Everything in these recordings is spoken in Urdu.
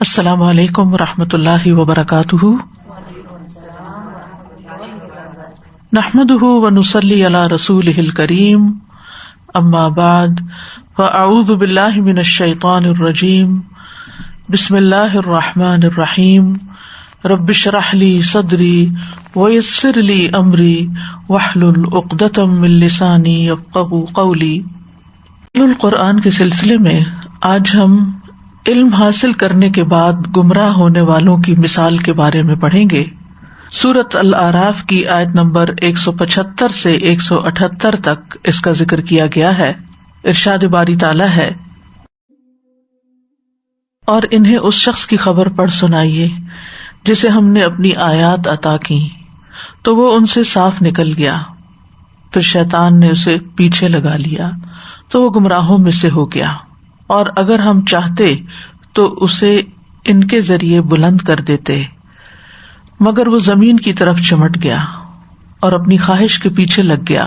السلام علیکم ورحمۃ اللہ وبرکاتہ۔ نحمده ونصلی علی رسولہ الکریم، اما بعد فاعوذ باللہ من الشیطان الرجیم، بسم اللہ الرحمن الرحیم، رب اشرح لی صدری ویسر لی امری واحلل عقدۃ من لسانی یفقہوا قولی۔ القرآن کے سلسلے میں آج ہم علم حاصل کرنے کے بعد گمراہ ہونے والوں کی مثال کے بارے میں پڑھیں گے۔ سورۃ الاعراف کی آیت نمبر 175 سے 178 تک اس کا ذکر کیا گیا ہے۔ ارشاد باری تعالیٰ ہے، اور انہیں اس شخص کی خبر پڑھ سنائیے جسے ہم نے اپنی آیات عطا کی تو وہ ان سے صاف نکل گیا، پھر شیطان نے اسے پیچھے لگا لیا تو وہ گمراہوں میں سے ہو گیا، اور اگر ہم چاہتے تو اسے ان کے ذریعے بلند کر دیتے، مگر وہ زمین کی طرف چمٹ گیا اور اپنی خواہش کے پیچھے لگ گیا۔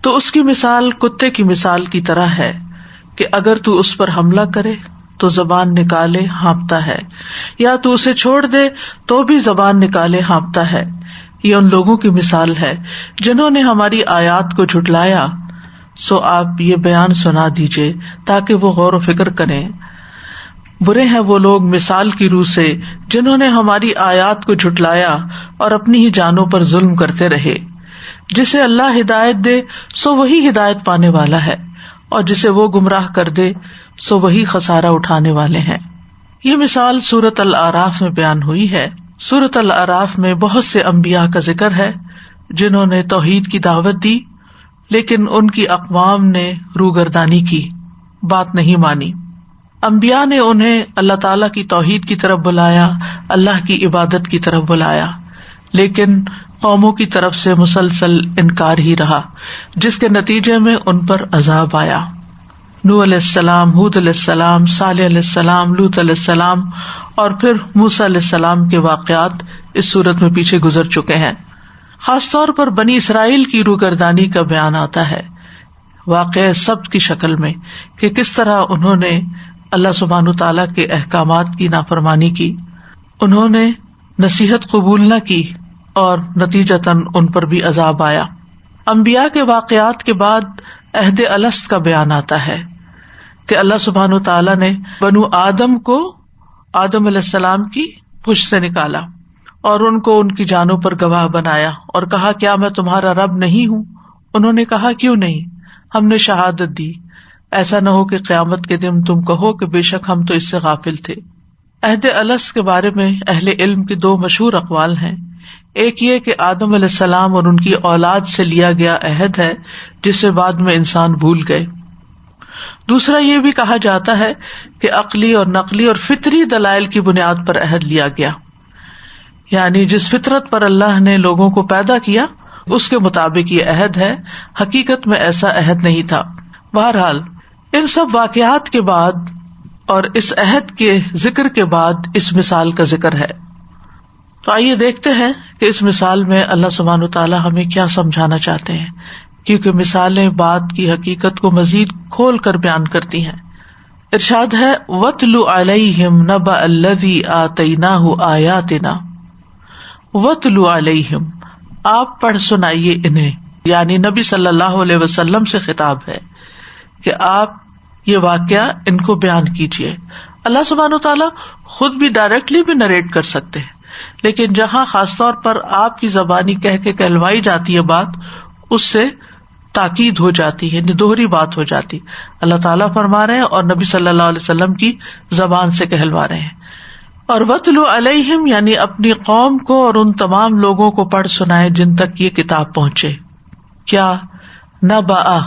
تو اس کی مثال کتے کی مثال کی طرح ہے کہ اگر تو اس پر حملہ کرے تو زبان نکالے ہانپتا ہے، یا تو اسے چھوڑ دے تو بھی زبان نکالے ہانپتا ہے۔ یہ ان لوگوں کی مثال ہے جنہوں نے ہماری آیات کو جھٹلایا، سو آپ یہ بیان سنا دیجئے تاکہ وہ غور و فکر کریں۔ برے ہیں وہ لوگ مثال کی روح سے جنہوں نے ہماری آیات کو جھٹلایا اور اپنی ہی جانوں پر ظلم کرتے رہے۔ جسے اللہ ہدایت دے سو وہی ہدایت پانے والا ہے، اور جسے وہ گمراہ کر دے سو وہی خسارہ اٹھانے والے ہیں۔ یہ مثال سورۃ الاعراف میں بیان ہوئی ہے۔ سورۃ الاعراف میں بہت سے انبیاء کا ذکر ہے جنہوں نے توحید کی دعوت دی، لیکن ان کی اقوام نے روگردانی کی، بات نہیں مانی۔ انبیاء نے انہیں اللہ تعالیٰ کی توحید کی طرف بلایا، اللہ کی عبادت کی طرف بلایا، لیکن قوموں کی طرف سے مسلسل انکار ہی رہا، جس کے نتیجے میں ان پر عذاب آیا۔ نوح علیہ السلام، ہود علیہ السلام، صالح علیہ السلام، لوط علیہ السلام اور پھر موسیٰ علیہ السلام کے واقعات اس صورت میں پیچھے گزر چکے ہیں۔ خاص طور پر بنی اسرائیل کی روگردانی کا بیان آتا ہے واقعہ سبت کی شکل میں، کہ کس طرح انہوں نے اللہ سبحانہ تعالیٰ کے احکامات کی نافرمانی کی، انہوں نے نصیحت قبول نہ کی اور نتیجتاً ان پر بھی عذاب آیا۔ انبیاء کے واقعات کے بعد عہد الست کا بیان آتا ہے کہ اللہ سبحانہ تعالیٰ نے بنو آدم کو آدم علیہ السلام کی پشت سے نکالا اور ان کو ان کی جانوں پر گواہ بنایا اور کہا، کیا میں تمہارا رب نہیں ہوں؟ انہوں نے کہا، کیوں نہیں، ہم نے شہادت دی، ایسا نہ ہو کہ قیامت کے دن تم کہو کہ بے شک ہم تو اس سے غافل تھے۔ عہد الست کے بارے میں اہل علم کے دو مشہور اقوال ہیں۔ ایک یہ کہ آدم علیہ السلام اور ان کی اولاد سے لیا گیا عہد ہے جسے بعد میں انسان بھول گئے۔ دوسرا یہ بھی کہا جاتا ہے کہ عقلی اور نقلی اور فطری دلائل کی بنیاد پر عہد لیا گیا، یعنی جس فطرت پر اللہ نے لوگوں کو پیدا کیا اس کے مطابق یہ عہد ہے، حقیقت میں ایسا عہد نہیں تھا۔ بہرحال ان سب واقعات کے بعد اور اس عہد کے ذکر کے بعد اس مثال کا ذکر ہے۔ تو آئیے دیکھتے ہیں کہ اس مثال میں اللہ سبحانہ تعالیٰ ہمیں کیا سمجھانا چاہتے ہیں، کیونکہ مثالیں بات کی حقیقت کو مزید کھول کر بیان کرتی ہیں۔ ارشاد ہے، وَاتْلُ عَلَيْهِمْ نَبَأَ الَّذِي آتَيْنَاهُ آيَاتِنَا۔ وَاتْلُ عَلَيْهِمْ، آپ پڑھ سنائیے انہیں، یعنی نبی صلی اللہ علیہ وسلم سے خطاب ہے کہ آپ یہ واقعہ ان کو بیان کیجیے۔ اللہ سبحانہ تعالیٰ خود بھی ڈائریکٹلی بھی نریٹ کر سکتے ہیں، لیکن جہاں خاص طور پر آپ کی زبانی کہہ کے کہلوائی جاتی ہے بات، اس سے تاکید ہو جاتی ہے، دوہری بات ہو جاتی۔ اللہ تعالیٰ فرما رہے ہیں اور نبی صلی اللہ علیہ وسلم کی زبان سے کہلوا رہے ہیں۔ اور وَاتْلُ عَلَيْهِمْ یعنی اپنی قوم کو اور ان تمام لوگوں کو پڑھ سنائے جن تک یہ کتاب پہنچے۔ کیا؟ نبأ،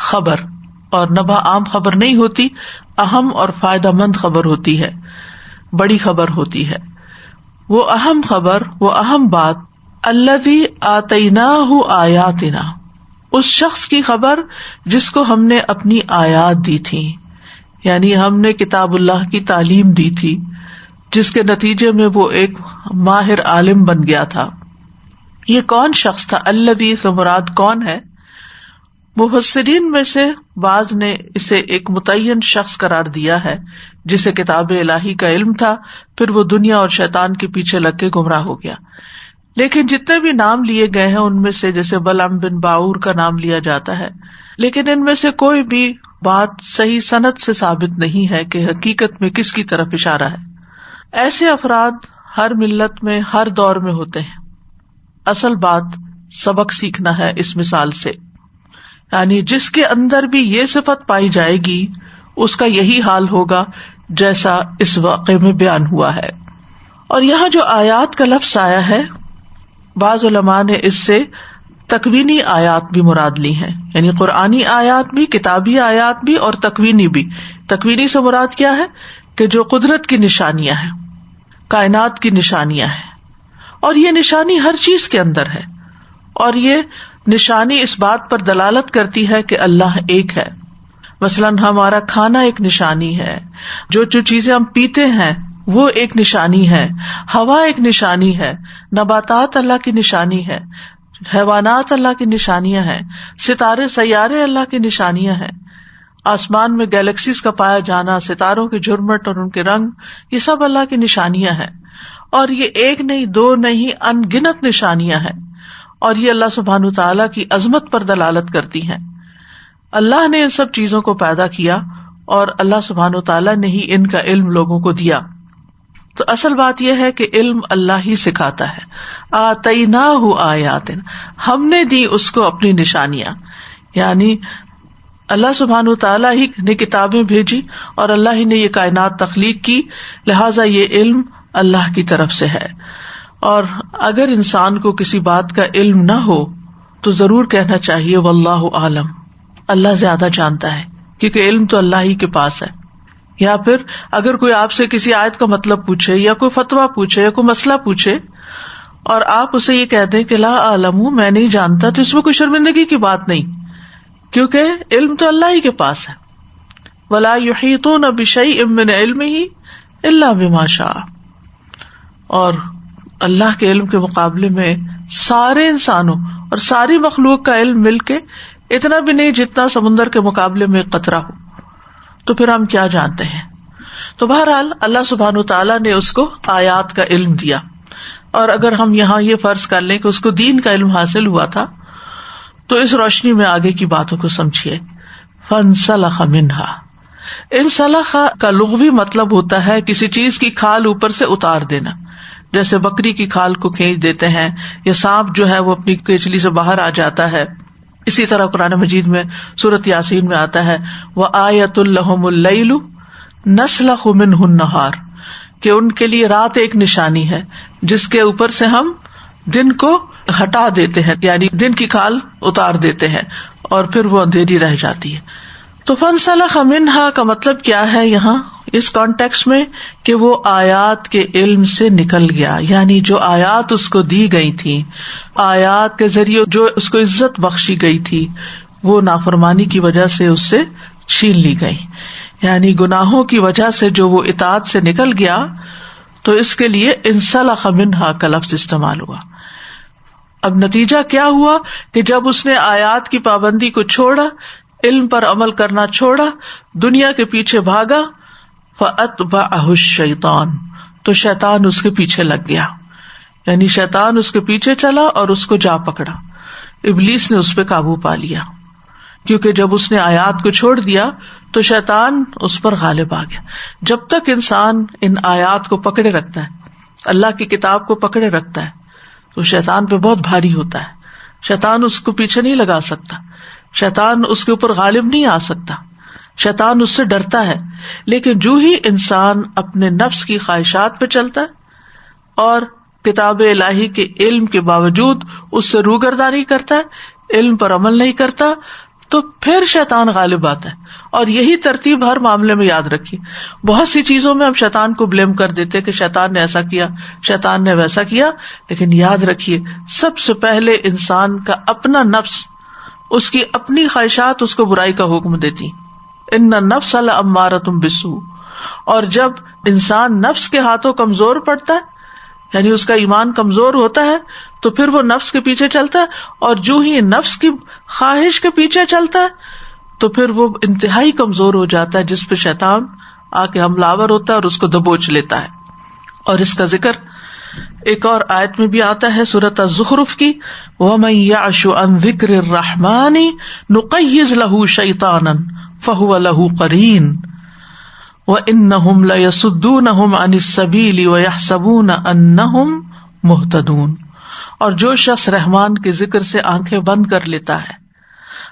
خبر، اور نبأ عام خبر نہیں ہوتی، اہم اور فائدہ مند خبر ہوتی ہے، بڑی خبر ہوتی ہے۔ وہ اہم خبر، وہ اہم بات، الذی آتیناہ آیاتنا، اس شخص کی خبر جس کو ہم نے اپنی آیات دی تھی، یعنی ہم نے کتاب اللہ کی تعلیم دی تھی، جس کے نتیجے میں وہ ایک ماہر عالم بن گیا تھا۔ یہ کون شخص تھا؟ الذی سے مراد کون ہے؟ مفسرین میں سے بعض نے اسے ایک متعین شخص قرار دیا ہے جسے کتاب الہی کا علم تھا، پھر وہ دنیا اور شیطان کے پیچھے لگ کے گمراہ ہو گیا. لیکن جتنے بھی نام لیے گئے ہیں ان میں سے جیسے بلعم بن باعور کا نام لیا جاتا ہے، لیکن ان میں سے کوئی بھی بات صحیح سند سے ثابت نہیں ہے کہ حقیقت میں کس کی طرف اشارہ ہے. ایسے افراد ہر ملت میں ہر دور میں ہوتے ہیں. اصل بات سبق سیکھنا ہے اس مثال سے، یعنی جس کے اندر بھی یہ صفت پائی جائے گی اس کا یہی حال ہوگا جیسا اس واقعے میں بیان ہوا ہے. اور یہاں جو آیات کا لفظ آیا ہے، بعض علماء نے اس سے تکوینی آیات بھی مراد لی ہیں، یعنی قرآنی آیات بھی، کتابی آیات بھی اور تکوینی بھی. تکوینی سے مراد کیا ہے کہ جو قدرت کی نشانیاں ہیں، کائنات کی نشانیاں ہیں، اور یہ نشانی ہر چیز کے اندر ہے، اور یہ نشانی اس بات پر دلالت کرتی ہے کہ اللہ ایک ہے. مثلاً ہمارا کھانا ایک نشانی ہے، جو چیزیں ہم پیتے ہیں وہ ایک نشانی ہے، ہوا ایک نشانی ہے، نباتات اللہ کی نشانی ہے، حیوانات اللہ کی نشانیاں ہیں، ستارے سیارے اللہ کی نشانیاں ہیں، آسمان میں گیلیکسیز کا پایا جانا، ستاروں کے جھرمٹ اور ان کے رنگ، یہ سب اللہ کی نشانیاں ہیں. اور یہ ایک نہیں، دو نہیں، ان گنت نشانیاں ہیں، اور یہ اللہ سبحانہ تعالیٰ کی عظمت پر دلالت کرتی ہیں. اللہ نے ان سب چیزوں کو پیدا کیا اور اللہ سبحانہ تعالیٰ نے ہی ان کا علم لوگوں کو دیا. تو اصل بات یہ ہے کہ علم اللہ ہی سکھاتا ہے. آتیناہ آیات، ہم نے دی اس کو اپنی نشانیاں، یعنی اللہ سبحانہ تعالیٰ ہی نے کتابیں بھیجی اور اللہ ہی نے یہ کائنات تخلیق کی، لہٰذا یہ علم اللہ کی طرف سے ہے. اور اگر انسان کو کسی بات کا علم نہ ہو تو ضرور کہنا چاہیے واللہ عالم، اللہ زیادہ جانتا ہے، کیونکہ علم تو اللہ ہی کے پاس ہے. یا پھر اگر کوئی آپ سے کسی آیت کا مطلب پوچھے یا کوئی فتویٰ پوچھے یا کوئی مسئلہ پوچھے اور آپ اسے یہ کہہ دیں کہ لا اعلم، میں نہیں جانتا، تو اس میں کوئی شرمندگی کی بات نہیں، کیونکہ علم تو اللہ ہی کے پاس ہے. ولا یحیطون بشیء من علمہ الا بما شاء. اور اللہ کے علم کے مقابلے میں سارے انسانوں اور ساری مخلوق کا علم مل کے اتنا بھی نہیں جتنا سمندر کے مقابلے میں قطرہ ہو. تو پھر ہم کیا جانتے ہیں؟ تو بہرحال اللہ سبحانہ تعالیٰ نے اس کو آیات کا علم دیا. اور اگر ہم یہاں یہ فرض کر لیں کہ اس کو دین کا علم حاصل ہوا تھا تو اس روشنی میں آگے کی باتوں کو سمجھیے. فانسلخ منہا، انسلخ کا لغوی مطلب ہوتا ہے کسی چیز کی کھال اوپر سے اتار دینا، جیسے بکری کی کھال کو کھینچ دیتے ہیں یا سانپ جو ہے وہ اپنی کیچلی سے باہر آ جاتا ہے. اسی طرح قرآن مجید میں سورۃ یاسین میں آتا ہے وَآیَةٌ لَهُمُ اللَّيْلُ نَسْلَخُ مِنْهُ النَّهَارَ، کہ ان کے لیے رات ایک نشانی ہے جس کے اوپر سے ہم دن کو ہٹا دیتے ہیں، یعنی دن کی کھال اتار دیتے ہیں اور پھر وہ اندھیری رہ جاتی ہے. تو فانسلخ منہا کا مطلب کیا ہے یہاں اس کانٹیکسٹ میں کہ وہ آیات کے علم سے نکل گیا، یعنی جو آیات اس کو دی گئی تھی، آیات کے ذریعے جو اس کو عزت بخشی گئی تھی، وہ نافرمانی کی وجہ سے اس سے چھین لی گئی. یعنی گناہوں کی وجہ سے جو وہ اطاعت سے نکل گیا تو اس کے لیے انسلخ منہا کا لفظ استعمال ہوا. اب نتیجہ کیا ہوا کہ جب اس نے آیات کی پابندی کو چھوڑا، علم پر عمل کرنا چھوڑا، دنیا کے پیچھے بھاگا، فَأَتْبَعَهُ الشَّيْطَانُ، تو شیطان اس کے پیچھے لگ گیا، یعنی شیطان اس کے پیچھے چلا اور اس کو جا پکڑا. ابلیس نے اس پہ قابو پا لیا، کیونکہ جب اس نے آیات کو چھوڑ دیا تو شیطان اس پر غالب آ گیا. جب تک انسان ان آیات کو پکڑے رکھتا ہے، اللہ کی کتاب کو پکڑے رکھتا ہے، تو شیطان پہ بہت بھاری ہوتا ہے. شیطان اس کو پیچھے نہیں لگا سکتا، شیطان اس کے اوپر غالب نہیں آ سکتا، شیطان اس سے ڈرتا ہے. لیکن جو ہی انسان اپنے نفس کی خواہشات پہ چلتا ہے اور کتاب الہی کے علم کے باوجود اس سے روگردانی کرتا ہے، علم پر عمل نہیں کرتا، تو پھر شیطان غالب آتا ہے. اور یہی ترتیب ہر معاملے میں یاد رکھیے. بہت سی چیزوں میں ہم شیطان کو بلیم کر دیتے کہ شیطان نے ایسا کیا، شیطان نے ویسا کیا، لیکن یاد رکھیے سب سے پہلے انسان کا اپنا نفس، اس کی اپنی خواہشات اس کو برائی کا حکم دیتی. ان النفس لامارۃ بالسوء. اور جب انسان نفس کے ہاتھوں کمزور پڑتا ہے یعنی اس کا ایمان کمزور ہوتا ہے تو پھر وہ نفس کے پیچھے چلتا ہے، اور جو ہی نفس کی خواہش کے پیچھے چلتا ہے تو پھر وہ انتہائی کمزور ہو جاتا ہے، جس پہ شیطان آ کے حملہ آور ہوتا ہے اور اس کو دبوچ لیتا ہے. اور اس کا ذکر ایک اور آیت میں بھی آتا ہے سورۃ الزخرف کی، وَمَن يَعْشُ عَن ذِكْرِ الرَّحْمَنِ نُقَيِّضْ لَهُ شَيْطَانًا فَهُوَ لَهُ قَرِينٌ وَإِنَّهُمْ لَيَصُدُّونَهُمْ عَنِ السَّبِيلِ وَيَحْسَبُونَ أَنَّهُمْ مُهْتَدُونَ. اور جو شخص رحمان کے ذکر سے آنکھیں بند کر لیتا ہے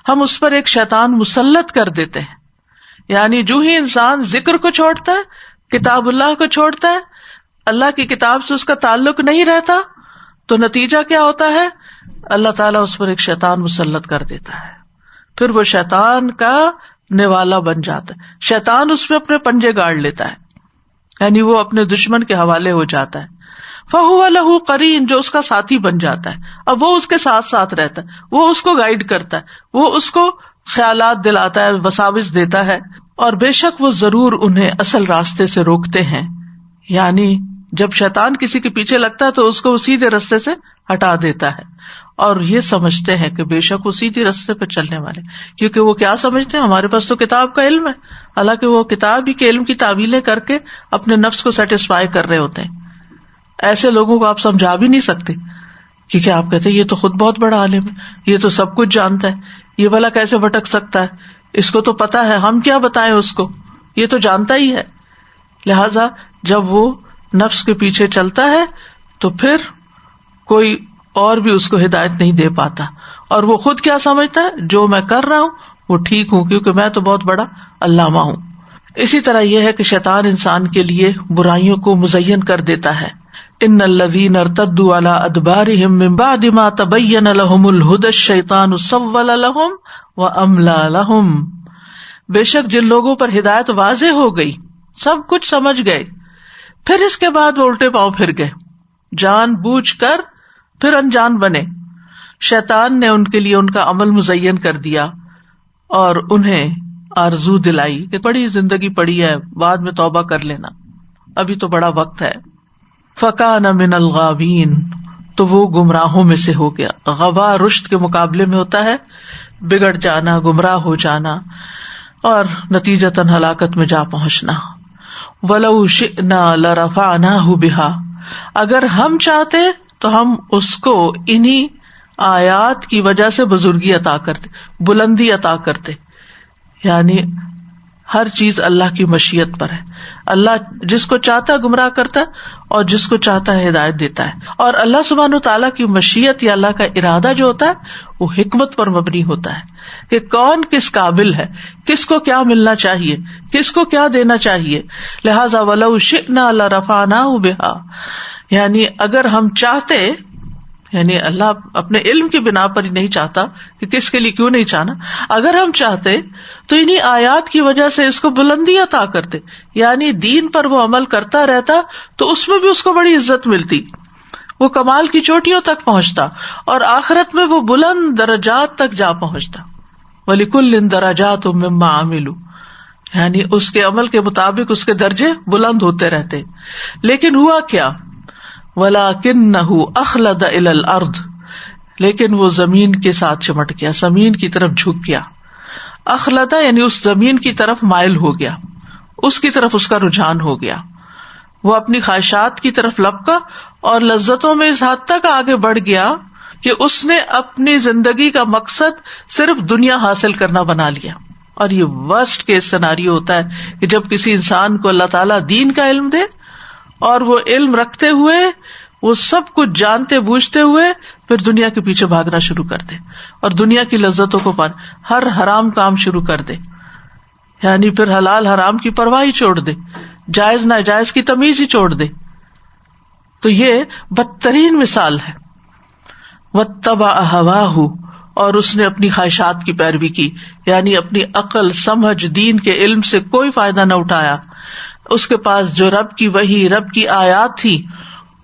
ہم اس پر ایک شیطان مسلط کر دیتے ہیں. یعنی جو ہی انسان ذکر کو چھوڑتا ہے، کتاب اللہ کو چھوڑتا ہے، اللہ کی کتاب سے اس کا تعلق نہیں رہتا، تو نتیجہ کیا ہوتا ہے؟ اللہ تعالیٰ اس پر ایک شیطان مسلط کر دیتا ہے. پھر وہ شیطان کا نوالا بن جاتا ہے، شیطان اس پہ اپنے پنجے گاڑ لیتا ہے، یعنی وہ اپنے دشمن کے حوالے ہو جاتا ہے. فَهُوَ لَهُ قَرِينٌ، جو اس کا ساتھی بن جاتا ہے. اب وہ اس کے ساتھ ساتھ رہتا ہے، وہ اس کو گائیڈ کرتا ہے، وہ اس کو خیالات دلاتا ہے، وساوس دیتا ہے، اور بے شک وہ ضرور انہیں اصل راستے سے روکتے ہیں. یعنی جب شیطان کسی کے پیچھے لگتا ہے تو اس کو وہ سیدھے راستے سے ہٹا دیتا ہے، اور یہ سمجھتے ہیں کہ بے شک وہ سیدھے راستے پہ چلنے والے، کیونکہ وہ کیا سمجھتے ہیں، ہمارے پاس تو کتاب کا علم ہے، حالانکہ وہ کتاب ہی کے علم کی تعویلیں کر کے اپنے نفس کو سیٹسفائی کر رہے ہوتے ہیں. ایسے لوگوں کو آپ سمجھا بھی نہیں سکتے، کیونکہ آپ کہتے ہیں یہ تو خود بہت بڑا عالم ہے، یہ تو سب کچھ جانتا ہے، یہ بھلا کیسے بھٹک سکتا ہے، اس کو تو پتا ہے، ہم کیا بتائیں اس کو، یہ تو جانتا ہی ہے. لہذا جب وہ نفس کے پیچھے چلتا ہے تو پھر کوئی اور بھی اس کو ہدایت نہیں دے پاتا، اور وہ خود کیا سمجھتا ہے، جو میں کر رہا ہوں وہ ٹھیک ہوں کیونکہ میں تو بہت بڑا علامہ ہوں. اسی طرح یہ ہے کہ شیطان انسان کے لیے برائیوں کو مزین کر دیتا ہے. ان الذین ارتدوا علی ادبارہم من بعد ما تبین لہم الہدی الشیطان سول لہم واملی لہم. بے شک جن لوگوں پر ہدایت واضح ہو گئی، سب کچھ سمجھ گئے، پھر اس کے بعد وہ الٹے پاؤں پھر گئے، جان بوجھ کر پھر انجان بنے. شیطان نے ان کے لیے ان کا عمل مزین کر دیا اور انہیں آرزو دلائی کہ بڑی زندگی پڑی ہے، بعد میں توبہ کر لینا، ابھی تو بڑا وقت ہے. فکان من الغاوین، تو وہ گمراہوں میں سے ہو گیا. غوا رشد کے مقابلے میں ہوتا ہے بگڑ جانا، گمراہ ہو جانا اور نتیجتاً ہلاکت میں جا پہنچنا. وَلَوْ شِئْنَا لَرَفَعْنَاهُ بِهَا، اگر ہم چاہتے تو ہم اس کو انہی آیات کی وجہ سے بزرگی عطا کرتے، بلندی عطا کرتے. یعنی ہر چیز اللہ کی مشیت پر ہے، اللہ جس کو چاہتا ہے گمراہ کرتا ہے اور جس کو چاہتا ہے ہدایت دیتا ہے. اور اللہ سبحانہ وتعالیٰ کی مشیت یا اللہ کا ارادہ جو ہوتا ہے وہ حکمت پر مبنی ہوتا ہے کہ کون کس قابل ہے، کس کو کیا ملنا چاہیے، کس کو کیا دینا چاہیے. لہذا وَلَوْ شِئْنَا لَرَفَعْنَاهُ بِهَا، یعنی اگر ہم چاہتے، یعنی اللہ اپنے علم کی بنا پر ہی نہیں چاہتا کہ کس کے لیے کیوں نہیں چاہنا، اگر ہم چاہتے تو انہی آیات کی وجہ سے اس کو بلندی عطا کرتے، یعنی دین پر وہ عمل کرتا رہتا تو اس میں بھی اس کو بڑی عزت ملتی، وہ کمال کی چوٹیوں تک پہنچتا اور آخرت میں وہ بلند درجات تک جا پہنچتا. وَلِكُلٍّ دَرَجَاتٌ مِّمَّا عَمِلُوا، یعنی اس کے عمل کے مطابق اس کے درجے بلند ہوتے رہتے. لیکن ہوا کیا، وَلَكِنَّهُ أَخْلَدَ إِلَى الْأَرْضِ، لیکن وہ زمین کے ساتھ چمٹ گیا، زمین کی طرف جھک گیا. اخلد یعنی اس زمین کی طرف مائل ہو گیا، اس کی طرف اس کا رجحان ہو گیا. وہ اپنی خواہشات کی طرف لپکا اور لذتوں میں اس حد تک آگے بڑھ گیا کہ اس نے اپنی زندگی کا مقصد صرف دنیا حاصل کرنا بنا لیا. اور یہ ورسٹ کیس سیناریو ہوتا ہے کہ جب کسی انسان کو اللہ تعالیٰ دین کا علم دے اور وہ علم رکھتے ہوئے، وہ سب کچھ جانتے بوجھتے ہوئے پھر دنیا کے پیچھے بھاگنا شروع کر دے اور دنیا کی لذتوں کو ہر حرام کام شروع کر دے، یعنی پھر حلال حرام کی پرواہ ہی چھوڑ دے، جائز ناجائز کی تمیز ہی چھوڑ دے. تو یہ بدترین مثال ہے. وَاتَّبَعَ هَوَاهُ، اور اس نے اپنی خواہشات کی پیروی کی، یعنی اپنی عقل سمجھ دین کے علم سے کوئی فائدہ نہ اٹھایا. اس کے پاس جو رب کی وحی، رب کی آیات تھی،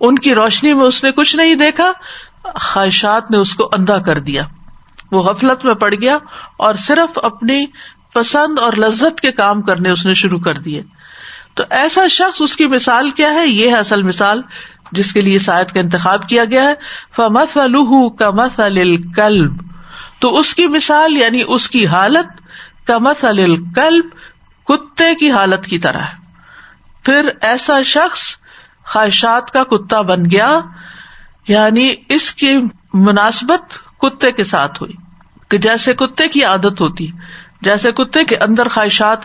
ان کی روشنی میں اس نے کچھ نہیں دیکھا، خواہشات نے اس کو اندھا کر دیا، وہ غفلت میں پڑ گیا اور صرف اپنی پسند اور لذت کے کام کرنے اس نے شروع کر دیے. تو ایسا شخص، اس کی مثال کیا ہے، یہ ہے اصل مثال جس کے لیے اس آیت کا انتخاب کیا گیا ہے. فَمَثَلُهُ كَمَثَلِ الْكَلْبِ، تو اس کی مثال یعنی اس کی حالت کمثل الکلب، کتے کی حالت کی طرح ہے. پھر ایسا شخص خواہشات کا کتا بن گیا، یعنی اس کی مناسبت کتے کے ساتھ ہوئی کہ جیسے کتے کی عادت ہوتی، جیسے کتے کے اندر خواہشات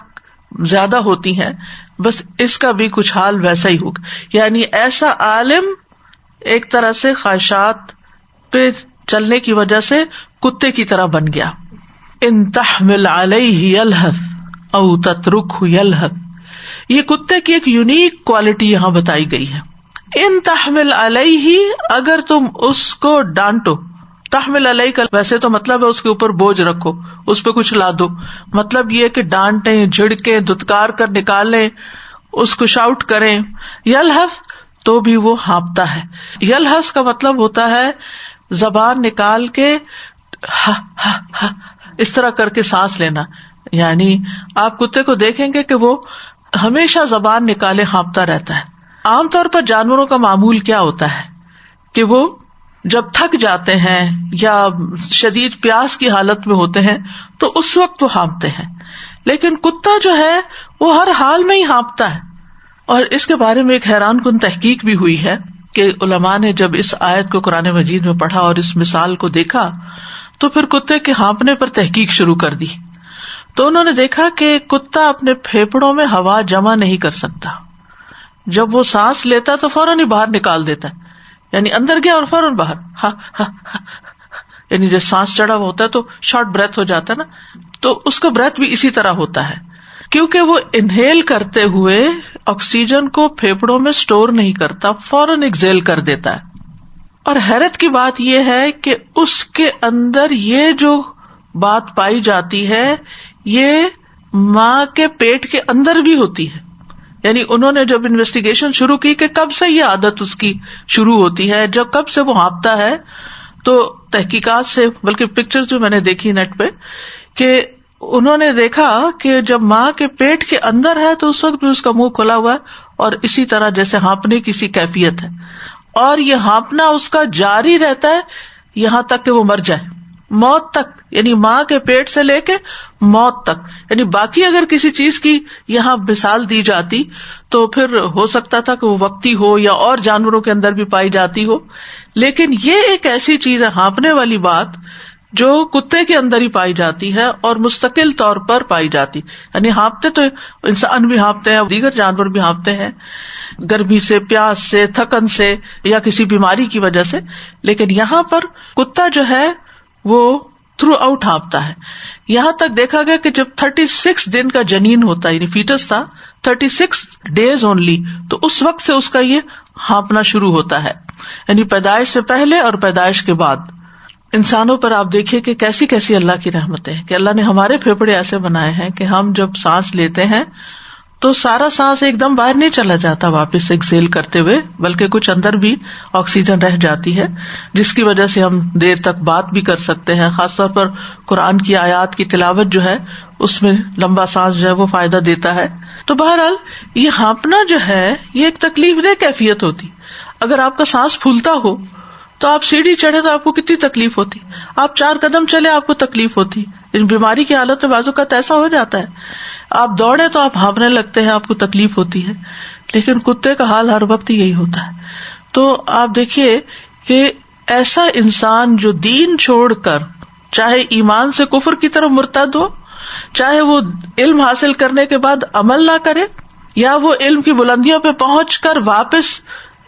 زیادہ ہوتی ہیں، بس اس کا بھی کچھ حال ویسا ہی ہوگا. یعنی ایسا عالم ایک طرح سے خواہشات پہ چلنے کی وجہ سے کتے کی طرح بن گیا. ان تحمل علیہ یلہث او تترکہ یلہث، یہ کتے کی ایک یونیک کوالٹی یہاں بتائی گئی ہے. ان تحمل علیہ، اگر تم اس کو ڈانٹو. تحمل علیہ کا ویسے تو مطلب ہے اس کے اوپر بوجھ رکھو، اس پہ کچھ لا دو. مطلب یہ کہ ڈانٹیں، جھڑکیں، دھتکار کر نکالیں، اس کو شاؤٹ کریں. یلہث تو بھی وہ ہانپتا ہے. یلہث کا مطلب ہوتا ہے زبان نکال کے ہا ہا ہا اس طرح کر کے سانس لینا. یعنی آپ کتے کو دیکھیں گے کہ وہ ہمیشہ زبان نکالے ہانپتا رہتا ہے. عام طور پر جانوروں کا معمول کیا ہوتا ہے کہ وہ جب تھک جاتے ہیں یا شدید پیاس کی حالت میں ہوتے ہیں تو اس وقت وہ ہانپتے ہیں، لیکن کتا جو ہے وہ ہر حال میں ہی ہانپتا ہے. اور اس کے بارے میں ایک حیران کن تحقیق بھی ہوئی ہے کہ علماء نے جب اس آیت کو قرآن مجید میں پڑھا اور اس مثال کو دیکھا تو پھر کتے کے ہانپنے پر تحقیق شروع کر دی. تو انہوں نے دیکھا کہ کتا اپنے پھیپڑوں میں ہوا جمع نہیں کر سکتا. جب وہ سانس لیتا تو فوراً ہی باہر نکال دیتا ہے، یعنی اندر گیا اور فوراً باہر. ہاں ہاں، یعنی جب سانس چڑھا ہوا ہوتا ہے تو شارٹ بریتھ ہو جاتا ہے نا، تو اس کا بریتھ بھی اسی طرح ہوتا ہے، کیونکہ وہ انہیل کرتے ہوئے آکسیجن کو پھیپڑوں میں سٹور نہیں کرتا، فوراً ایکزیل کر دیتا ہے. اور حیرت کی بات یہ ہے کہ اس کے اندر یہ جو بات پائی جاتی ہے یہ ماں کے پیٹ کے اندر بھی ہوتی ہے. یعنی انہوں نے جب انویسٹیگیشن شروع کی کہ کب سے یہ عادت اس کی شروع ہوتی ہے، جب کب سے وہ ہانپتا ہے، تو تحقیقات سے، بلکہ پکچرز جو میں نے دیکھی نیٹ پہ، کہ انہوں نے دیکھا کہ جب ماں کے پیٹ کے اندر ہے تو اس وقت بھی اس کا منہ کھلا ہوا ہے اور اسی طرح جیسے ہانپنے کی سی کیفیت ہے، اور یہ ہانپنا اس کا جاری رہتا ہے یہاں تک کہ وہ مر جائے، موت تک. یعنی ماں کے پیٹ سے لے کے موت تک. یعنی باقی اگر کسی چیز کی یہاں مثال دی جاتی تو پھر ہو سکتا تھا کہ وہ وقتی ہو یا اور جانوروں کے اندر بھی پائی جاتی ہو، لیکن یہ ایک ایسی چیز ہے ہانپنے والی بات جو کتے کے اندر ہی پائی جاتی ہے اور مستقل طور پر پائی جاتی. یعنی ہانپتے تو انسان بھی ہانپتے ہیں، دیگر جانور بھی ہانپتے ہیں، گرمی سے، پیاس سے، تھکن سے یا کسی بیماری کی وجہ سے، لیکن یہاں پر کتا جو ہے وہ تھرو آؤٹ ہانپتا ہے. یہاں تک دیکھا گیا کہ جب 36 دن کا جنین ہوتا ہے، یعنی فیٹس تھا، 36 days اونلی، تو اس وقت سے اس کا یہ ہانپنا شروع ہوتا ہے. یعنی پیدائش سے پہلے اور پیدائش کے بعد. انسانوں پر آپ دیکھیے کہ کیسی کیسی اللہ کی رحمتیں ہیں کہ اللہ نے ہمارے پھیپھڑے ایسے بنائے ہیں کہ ہم جب سانس لیتے ہیں تو سارا سانس ایک دم باہر نہیں چلا جاتا واپس ایکسیل کرتے ہوئے، بلکہ کچھ اندر بھی آکسیجن رہ جاتی ہے، جس کی وجہ سے ہم دیر تک بات بھی کر سکتے ہیں. خاص طور پر قرآن کی آیات کی تلاوت جو ہے اس میں لمبا سانس جو ہے وہ فائدہ دیتا ہے. تو بہرحال یہ ہانپنا جو ہے یہ ایک تکلیف دہ کیفیت ہوتی. اگر آپ کا سانس پھولتا ہو تو آپ سیڑھی چڑھے تو آپ کو کتنی تکلیف ہوتی، آپ 4 قدم چلے آپ کو تکلیف ہوتی. ان بیماری کی حالت میں بعض اوقات ایسا ہو جاتا ہے، آپ دوڑے تو آپ ہانپنے لگتے ہیں، آپ کو تکلیف ہوتی ہے. لیکن کتے کا حال ہر وقت یہی ہوتا ہے. تو آپ دیکھیے کہ ایسا انسان جو دین چھوڑ کر چاہے ایمان سے کفر کی طرف مرتد ہو، چاہے وہ علم حاصل کرنے کے بعد عمل نہ کرے، یا وہ علم کی بلندیوں پہ پہنچ کر واپس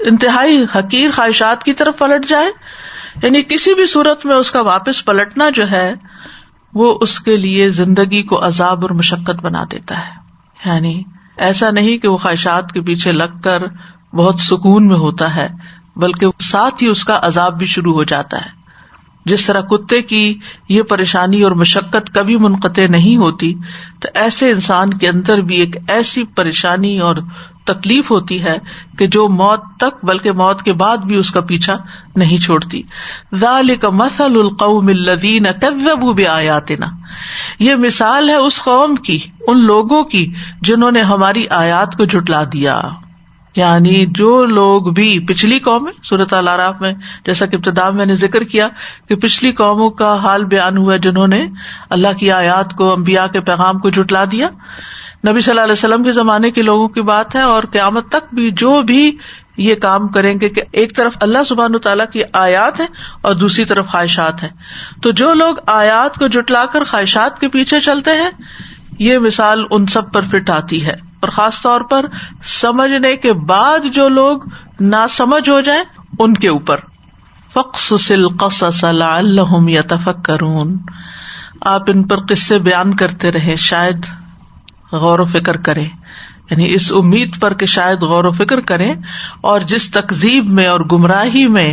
انتہائی حقیر خواہشات کی طرف پلٹ جائے، یعنی کسی بھی صورت میں اس کا واپس پلٹنا جو ہے وہ اس کے لیے زندگی کو عذاب اور مشقت بنا دیتا ہے. یعنی ایسا نہیں کہ وہ خواہشات کے پیچھے لگ کر بہت سکون میں ہوتا ہے، بلکہ ساتھ ہی اس کا عذاب بھی شروع ہو جاتا ہے. جس طرح کتے کی یہ پریشانی اور مشقت کبھی منقطع نہیں ہوتی، تو ایسے انسان کے اندر بھی ایک ایسی پریشانی اور تکلیف ہوتی ہے کہ جو موت تک، بلکہ موت کے بعد بھی اس کا پیچھا نہیں چھوڑتی. ذالک مثل القوم الذین کذبوا بآیاتنا، یہ مثال ہے اس قوم کی، ان لوگوں کی جنہوں نے ہماری آیات کو جھٹلا دیا. یعنی جو لوگ بھی پچھلی قومیں، سورۃ الاعراف میں جیسا کہ ابتدا میں نے ذکر کیا کہ پچھلی قوموں کا حال بیان ہوا جنہوں نے اللہ کی آیات کو، انبیاء کے پیغام کو جھٹلا دیا. نبی صلی اللہ علیہ وسلم کے زمانے کے لوگوں کی بات ہے، اور قیامت تک بھی جو بھی یہ کام کریں گے کہ ایک طرف اللہ سبحانہ تعالیٰ کی آیات ہیں اور دوسری طرف خواہشات ہیں. تو جو لوگ آیات کو جھٹلا کر خواہشات کے پیچھے چلتے ہیں، یہ مثال ان سب پر فٹ آتی ہے، اور خاص طور پر سمجھنے کے بعد جو لوگ ناسمجھ ہو جائیں ان کے اوپر. فَاقْصُصِ الْقَصَصَ لَعَلَّهُمْ يَتَفَكَّرُونَ، آپ ان پر قصے بیان کرتے رہیں، شاید غور و فکر کریں، یعنی اس امید پر کہ شاید غور و فکر کریں، اور جس تکذیب میں اور گمراہی میں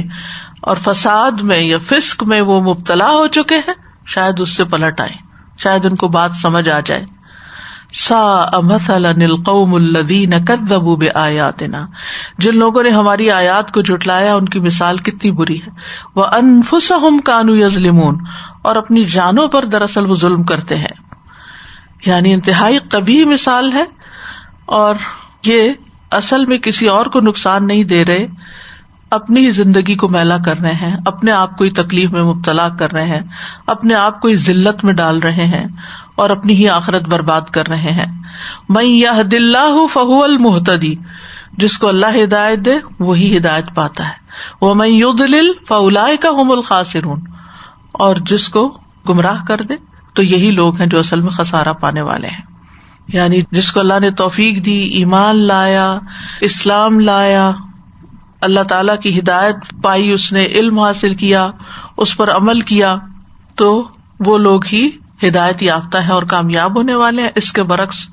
اور فساد میں یا فسق میں وہ مبتلا ہو چکے ہیں شاید اس سے پلٹ آئیں، شاید ان کو بات سمجھ آ جائے. ساء مثلا القوم الذین کذبوا بآیاتنا، جن لوگوں نے ہماری آیات کو جھٹلایا ان کی مثال کتنی بری ہے. وانفسهم كانوا یظلمون، اور اپنی جانوں پر دراصل وہ ظلم کرتے ہیں. یعنی انتہائی قبیح مثال ہے، اور یہ اصل میں کسی اور کو نقصان نہیں دے رہے، اپنی ہی زندگی کو میلا کر رہے ہیں، اپنے آپ کو ہی تکلیف میں مبتلا کر رہے ہیں، اپنے آپ کو ہی ذلت میں ڈال رہے ہیں، اور اپنی ہی آخرت برباد کر رہے ہیں. من یہد اللہ فہو المہتدی، جس کو اللہ ہدایت دے وہی ہدایت پاتا ہے. ومن یضلل فاولئک هم الخاسرون، اور جس کو گمراہ کر دے تو یہی لوگ ہیں جو اصل میں خسارہ پانے والے ہیں. یعنی جس کو اللہ نے توفیق دی، ایمان لایا، اسلام لایا، اللہ تعالیٰ کی ہدایت پائی، اس نے علم حاصل کیا، اس پر عمل کیا، تو وہ لوگ ہی ہدایت یافتہ ہے اور کامیاب ہونے والے ہیں. اس کے برعکس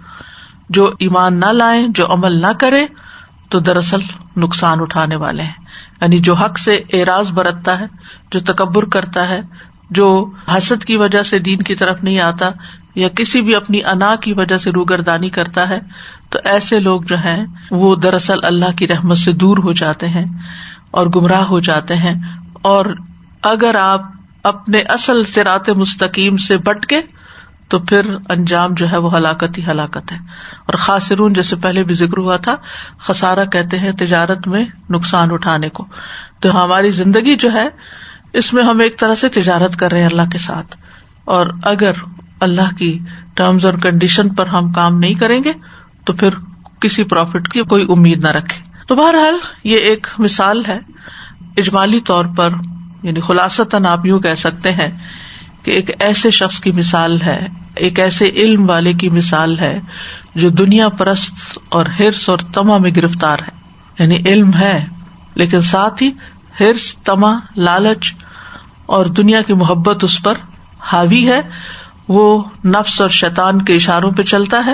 جو ایمان نہ لائیں، جو عمل نہ کرے، تو دراصل نقصان اٹھانے والے ہیں. یعنی جو حق سے اعراض برتتا ہے، جو تکبر کرتا ہے، جو حسد کی وجہ سے دین کی طرف نہیں آتا، یا کسی بھی اپنی انا کی وجہ سے روگردانی کرتا ہے، تو ایسے لوگ جو ہیں وہ دراصل اللہ کی رحمت سے دور ہو جاتے ہیں اور گمراہ ہو جاتے ہیں. اور اگر آپ اپنے اصل صراط مستقیم سے بھٹکے تو پھر انجام جو ہے وہ ہلاکت ہی ہلاکت ہے. اور خاسرون جیسے پہلے بھی ذکر ہوا تھا، خسارہ کہتے ہیں تجارت میں نقصان اٹھانے کو. تو ہماری زندگی جو ہے اس میں ہم ایک طرح سے تجارت کر رہے ہیں اللہ کے ساتھ، اور اگر اللہ کی ٹرمز اور کنڈیشن پر ہم کام نہیں کریں گے تو پھر کسی پروفٹ کی کوئی امید نہ رکھے. تو بہرحال یہ ایک مثال ہے اجمالی طور پر، یعنی خلاصتاً آپ یوں کہہ سکتے ہیں کہ ایک ایسے شخص کی مثال ہے، ایک ایسے علم والے کی مثال ہے جو دنیا پرست اور حرص اور طمع میں گرفتار ہے. یعنی علم ہے لیکن ساتھ ہی حرص، طمع، لالچ اور دنیا کی محبت اس پر حاوی ہے. وہ نفس اور شیطان کے اشاروں پہ چلتا ہے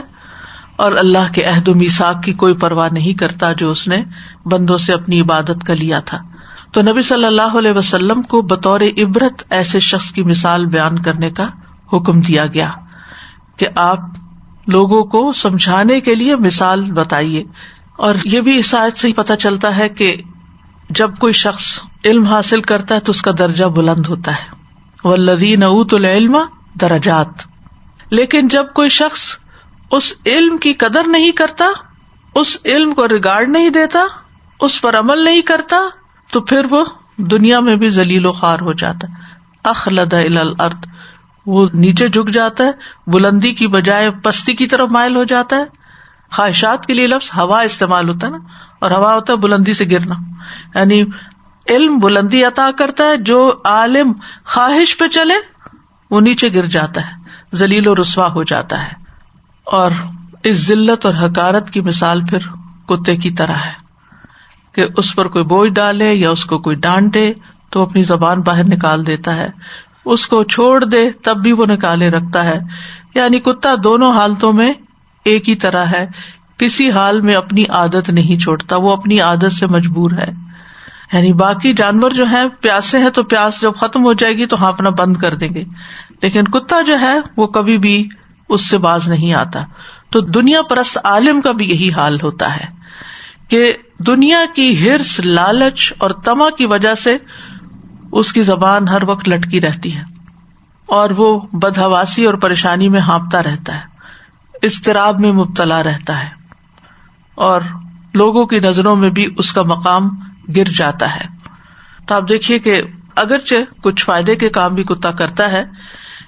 اور اللہ کے عہد و میثاق کی کوئی پرواہ نہیں کرتا جو اس نے بندوں سے اپنی عبادت کا لیا تھا. تو نبی صلی اللہ علیہ وسلم کو بطور عبرت ایسے شخص کی مثال بیان کرنے کا حکم دیا گیا کہ آپ لوگوں کو سمجھانے کے لیے مثال بتائیے. اور یہ بھی اس آیت سے ہی پتہ چلتا ہے کہ جب کوئی شخص علم حاصل کرتا ہے تو اس کا درجہ بلند ہوتا ہے. والذین اوتوا العلم درجات. لیکن جب کوئی شخص اس علم کی قدر نہیں کرتا، اس علم کو ریگارڈ نہیں دیتا، اس پر عمل نہیں کرتا، تو پھر وہ دنیا میں بھی ذلیل و خوار ہو جاتا ہے. اخلد الی الارض، وہ نیچے جھک جاتا ہے، بلندی کی بجائے پستی کی طرف مائل ہو جاتا ہے. خواہشات کے لیے لفظ ہوا استعمال ہوتا ہے نا، اور ہوا ہوتا ہے بلندی سے گرنا. یعنی علم بلندی عطا کرتا ہے، جو عالم خواہش پہ چلے وہ نیچے گر جاتا ہے، ذلیل و رسوا ہو جاتا ہے. اور اس ذلت اور حقارت کی مثال پھر کتے کی طرح ہے کہ اس پر کوئی بوجھ ڈالے یا اس کو کوئی ڈانٹے تو اپنی زبان باہر نکال دیتا ہے، اس کو چھوڑ دے تب بھی وہ نکالے رکھتا ہے. یعنی کتا دونوں حالتوں میں ایک ہی طرح ہے، کسی حال میں اپنی عادت نہیں چھوڑتا، وہ اپنی عادت سے مجبور ہے. یعنی باقی جانور جو ہیں پیاسے ہیں تو پیاس جب ختم ہو جائے گی تو ہانپنا بند کر دیں گے، لیکن کتا جو ہے وہ کبھی بھی اس سے باز نہیں آتا. تو دنیا پرست عالم کا بھی یہی حال ہوتا ہے کہ دنیا کی حرص، لالچ اور طمع کی وجہ سے اس کی زبان ہر وقت لٹکی رہتی ہے اور وہ بدحواسی اور پریشانی میں ہانپتا رہتا ہے، اضطراب میں مبتلا رہتا ہے. اور لوگوں کی نظروں میں بھی اس کا مقام گر جاتا ہے. تو آپ دیکھیے کہ اگرچہ کچھ فائدے کے کام بھی کتا کرتا ہے،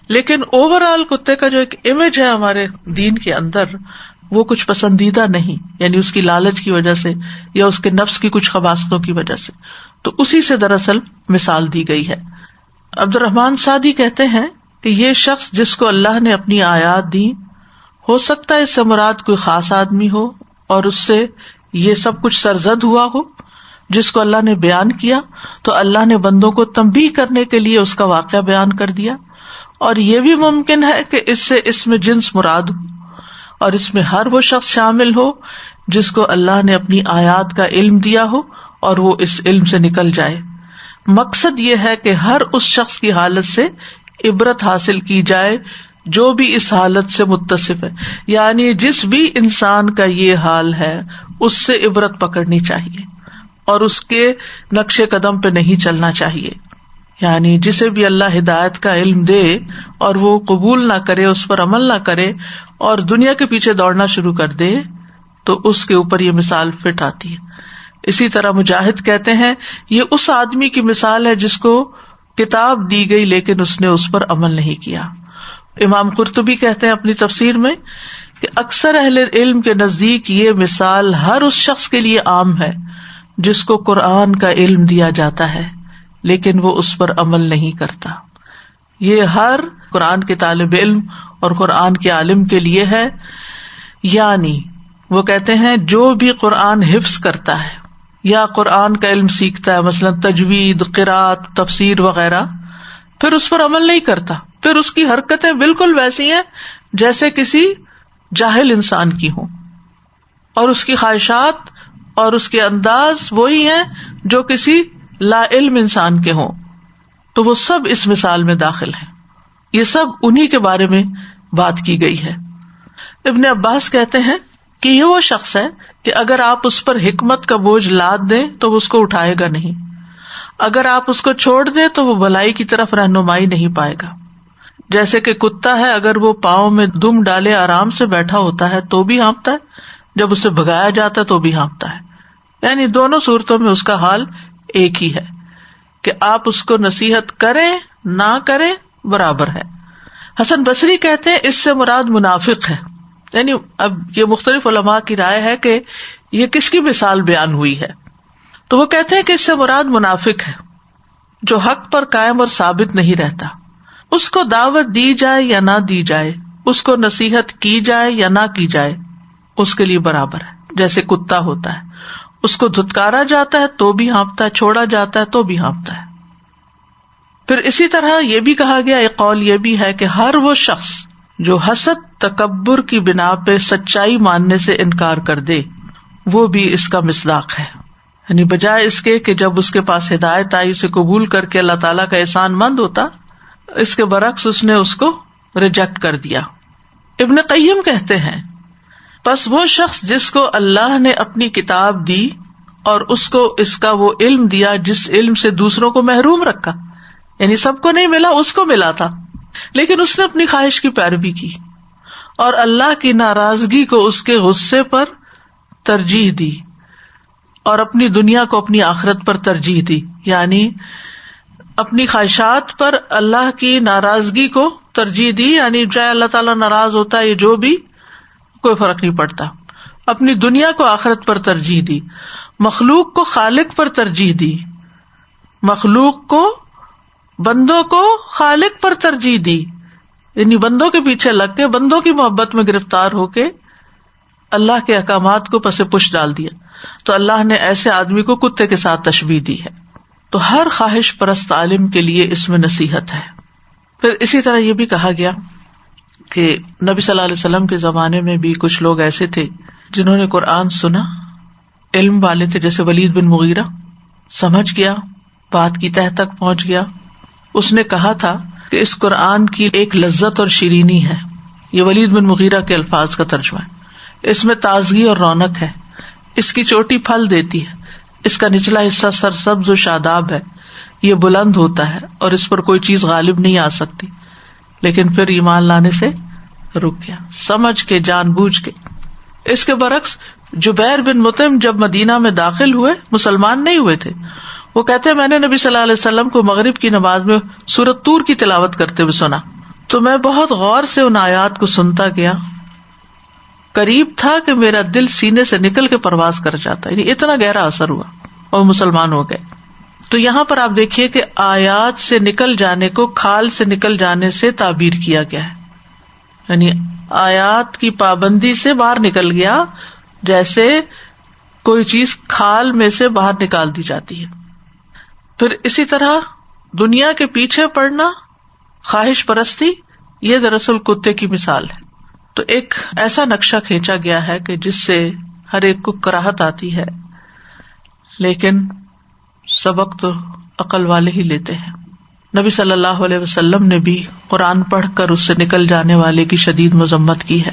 لیکن اوور آل کتے کا جو ایک امیج ہے ہمارے دین کے اندر وہ کچھ پسندیدہ نہیں، یعنی اس کی لالچ کی وجہ سے یا اس کے نفس کی کچھ خباثتوں کی وجہ سے. تو اسی سے دراصل مثال دی گئی ہے. عبد الرحمن سعدی کہتے ہیں کہ یہ شخص جس کو اللہ نے اپنی آیات دی، ہو سکتا ہے اس سے مراد کوئی خاص آدمی ہو اور اس سے یہ سب کچھ سرزد ہوا ہو جس کو اللہ نے بیان کیا، تو اللہ نے بندوں کو تنبیہ کرنے کے لیے اس کا واقعہ بیان کر دیا. اور یہ بھی ممکن ہے کہ اس سے اس میں جنس مراد ہو اور اس میں ہر وہ شخص شامل ہو جس کو اللہ نے اپنی آیات کا علم دیا ہو اور وہ اس علم سے نکل جائے. مقصد یہ ہے کہ ہر اس شخص کی حالت سے عبرت حاصل کی جائے جو بھی اس حالت سے متصف ہے، یعنی جس بھی انسان کا یہ حال ہے اس سے عبرت پکڑنی چاہیے اور اس کے نقش قدم پہ نہیں چلنا چاہیے. یعنی جسے بھی اللہ ہدایت کا علم دے اور وہ قبول نہ کرے، اس پر عمل نہ کرے اور دنیا کے پیچھے دوڑنا شروع کر دے، تو اس کے اوپر یہ مثال فٹ آتی ہے. اسی طرح مجاہد کہتے ہیں یہ اس آدمی کی مثال ہے جس کو کتاب دی گئی لیکن اس نے اس پر عمل نہیں کیا. امام قرطبی کہتے ہیں اپنی تفسیر میں کہ اکثر اہل علم کے نزدیک یہ مثال ہر اس شخص کے لیے عام ہے جس کو قرآن کا علم دیا جاتا ہے لیکن وہ اس پر عمل نہیں کرتا. یہ ہر قرآن کے طالب علم اور قرآن کے عالم کے لیے ہے. یعنی وہ کہتے ہیں جو بھی قرآن حفظ کرتا ہے یا قرآن کا علم سیکھتا ہے، مثلا تجوید، قرات، تفسیر وغیرہ، پھر اس پر عمل نہیں کرتا، پھر اس کی حرکتیں بالکل ویسی ہیں جیسے کسی جاہل انسان کی ہوں، اور اس کی خواہشات اور اس کے انداز وہی ہیں جو کسی لا علم انسان کے ہوں، تو وہ سب اس مثال میں داخل ہیں. یہ سب انہی کے بارے میں بات کی گئی ہے. ابن عباس کہتے ہیں کہ یہ وہ شخص ہے کہ اگر آپ اس پر حکمت کا بوجھ لاد دیں تو وہ اس کو اٹھائے گا نہیں، اگر آپ اس کو چھوڑ دیں تو وہ بھلائی کی طرف رہنمائی نہیں پائے گا. جیسے کہ کتا ہے، اگر وہ پاؤں میں دم ڈالے آرام سے بیٹھا ہوتا ہے تو بھی ہانپتا ہے، جب اسے بھگایا جاتا ہے تو بھی ہانپتا ہے. یعنی دونوں صورتوں میں اس کا حال ایک ہی ہے کہ آپ اس کو نصیحت کریں نہ کریں برابر ہے. حسن بصری کہتے ہیں اس سے مراد منافق ہے. یعنی اب یہ مختلف علماء کی رائے ہے کہ یہ کس کی مثال بیان ہوئی ہے، تو وہ کہتے ہیں کہ اس سے مراد منافق ہے جو حق پر قائم اور ثابت نہیں رہتا. اس کو دعوت دی جائے یا نہ دی جائے، اس کو نصیحت کی جائے یا نہ کی جائے، اس کے لیے برابر ہے. جیسے کتا ہوتا ہے، اس کو دھتکارا جاتا ہے تو بھی ہانپتا ہے، چھوڑا جاتا ہے تو بھی ہانپتا ہے. پھر اسی طرح یہ بھی کہا گیا، ایک قول یہ بھی ہے کہ ہر وہ شخص جو حسد تکبر کی بنا پہ سچائی ماننے سے انکار کر دے وہ بھی اس کا مصداق ہے. یعنی بجائے اس کے کہ جب اس کے پاس ہدایت آئی اسے قبول کر کے اللہ تعالیٰ کا احسان مند ہوتا، اس کے برعکس اس نے اس کو ریجیکٹ کر دیا. ابن قیم کہتے ہیں پس وہ شخص جس کو اللہ نے اپنی کتاب دی اور اس کو اس کا وہ علم دیا جس علم سے دوسروں کو محروم رکھا، یعنی سب کو نہیں ملا، اس کو ملا تھا، لیکن اس نے اپنی خواہش کی پیروی کی اور اللہ کی ناراضگی کو اس کے غصے پر ترجیح دی اور اپنی دنیا کو اپنی آخرت پر ترجیح دی. یعنی اپنی خواہشات پر اللہ کی ناراضگی کو ترجیح دی، یعنی چاہے اللہ تعالیٰ ناراض ہوتا ہے یہ جو بھی، کوئی فرق نہیں پڑتا. اپنی دنیا کو آخرت پر ترجیح دی، مخلوق کو خالق پر ترجیح دی، مخلوق کو بندوں کو خالق پر ترجیح دی. یعنی بندوں کے پیچھے لگ کے بندوں کی محبت میں گرفتار ہو کے اللہ کے احکامات کو پس پش ڈال دیا. تو اللہ نے ایسے آدمی کو کتے کے ساتھ تشبیہ دی ہے. تو ہر خواہش پرست عالم کے لیے اس میں نصیحت ہے. پھر اسی طرح یہ بھی کہا گیا کہ نبی صلی اللہ علیہ وسلم کے زمانے میں بھی کچھ لوگ ایسے تھے جنہوں نے قرآن سنا، علم والے تھے، جیسے ولید بن مغیرہ، سمجھ گیا، بات کی تہ تک پہنچ گیا. اس نے کہا تھا کہ اس قرآن کی ایک لذت اور شیرینی ہے. یہ ولید بن مغیرہ کے الفاظ کا ترجمہ ہے. اس میں تازگی اور رونق ہے، اس کی چوٹی پھل دیتی ہے، اس کا نچلا حصہ سرسبز و شاداب ہے، یہ بلند ہوتا ہے اور اس پر کوئی چیز غالب نہیں آ سکتی. لیکن پھر ایمان لانے سے رک گیا، سمجھ کے، جان بوجھ کے. اس کے برعکس جبیر بن مطعم جب مدینہ میں داخل ہوئے، مسلمان نہیں ہوئے تھے، وہ کہتے ہیں میں نے نبی صلی اللہ علیہ وسلم کو مغرب کی نماز میں سورۃ طور کی تلاوت کرتے ہوئے سنا، تو میں بہت غور سے ان آیات کو سنتا گیا، قریب تھا کہ میرا دل سینے سے نکل کے پرواز کر جاتا، یعنی اتنا گہرا اثر ہوا اور مسلمان ہو گئے۔ تو یہاں پر آپ دیکھیے کہ آیات سے نکل جانے کو کھال سے نکل جانے سے تعبیر کیا گیا ہے، یعنی آیات کی پابندی سے باہر نکل گیا، جیسے کوئی چیز کھال میں سے باہر نکال دی جاتی ہے۔ پھر اسی طرح دنیا کے پیچھے پڑنا، خواہش پرستی، یہ دراصل کتے کی مثال ہے۔ تو ایک ایسا نقشہ کھینچا گیا ہے کہ جس سے ہر ایک کو کراہت آتی ہے، لیکن سبق تو عقل والے ہی لیتے ہیں۔ نبی صلی اللہ علیہ وسلم نے بھی قرآن پڑھ کر اس سے نکل جانے والے کی شدید مذمت کی ہے۔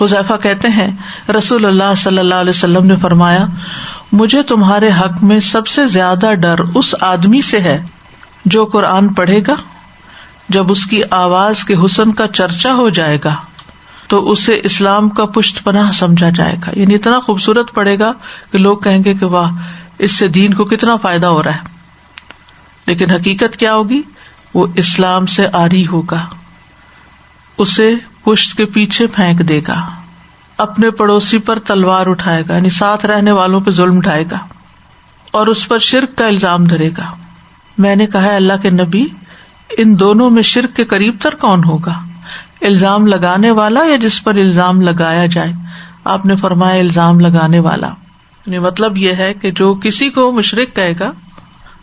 حذیفہ کہتے ہیں رسول اللہ صلی اللہ علیہ وسلم نے فرمایا، مجھے تمہارے حق میں سب سے زیادہ ڈر اس آدمی سے ہے جو قرآن پڑھے گا، جب اس کی آواز کے حسن کا چرچا ہو جائے گا تو اسے اسلام کا پشت پناہ سمجھا جائے گا، یعنی اتنا خوبصورت پڑھے گا کہ لوگ کہیں گے کہ واہ، اس سے دین کو کتنا فائدہ ہو رہا ہے۔ لیکن حقیقت کیا ہوگی؟ وہ اسلام سے عاری ہوگا، اسے پشت کے پیچھے پھینک دے گا، اپنے پڑوسی پر تلوار اٹھائے گا، یعنی ساتھ رہنے والوں پہ ظلم اٹھائے گا اور اس پر شرک کا الزام دھرے گا۔ میں نے کہا ہے اللہ کے نبی، ان دونوں میں شرک کے قریب تر کون ہوگا، الزام لگانے والا یا جس پر الزام لگایا جائے؟ آپ نے فرمایا الزام لگانے والا، یعنی مطلب یہ ہے کہ جو کسی کو مشرک کہے گا،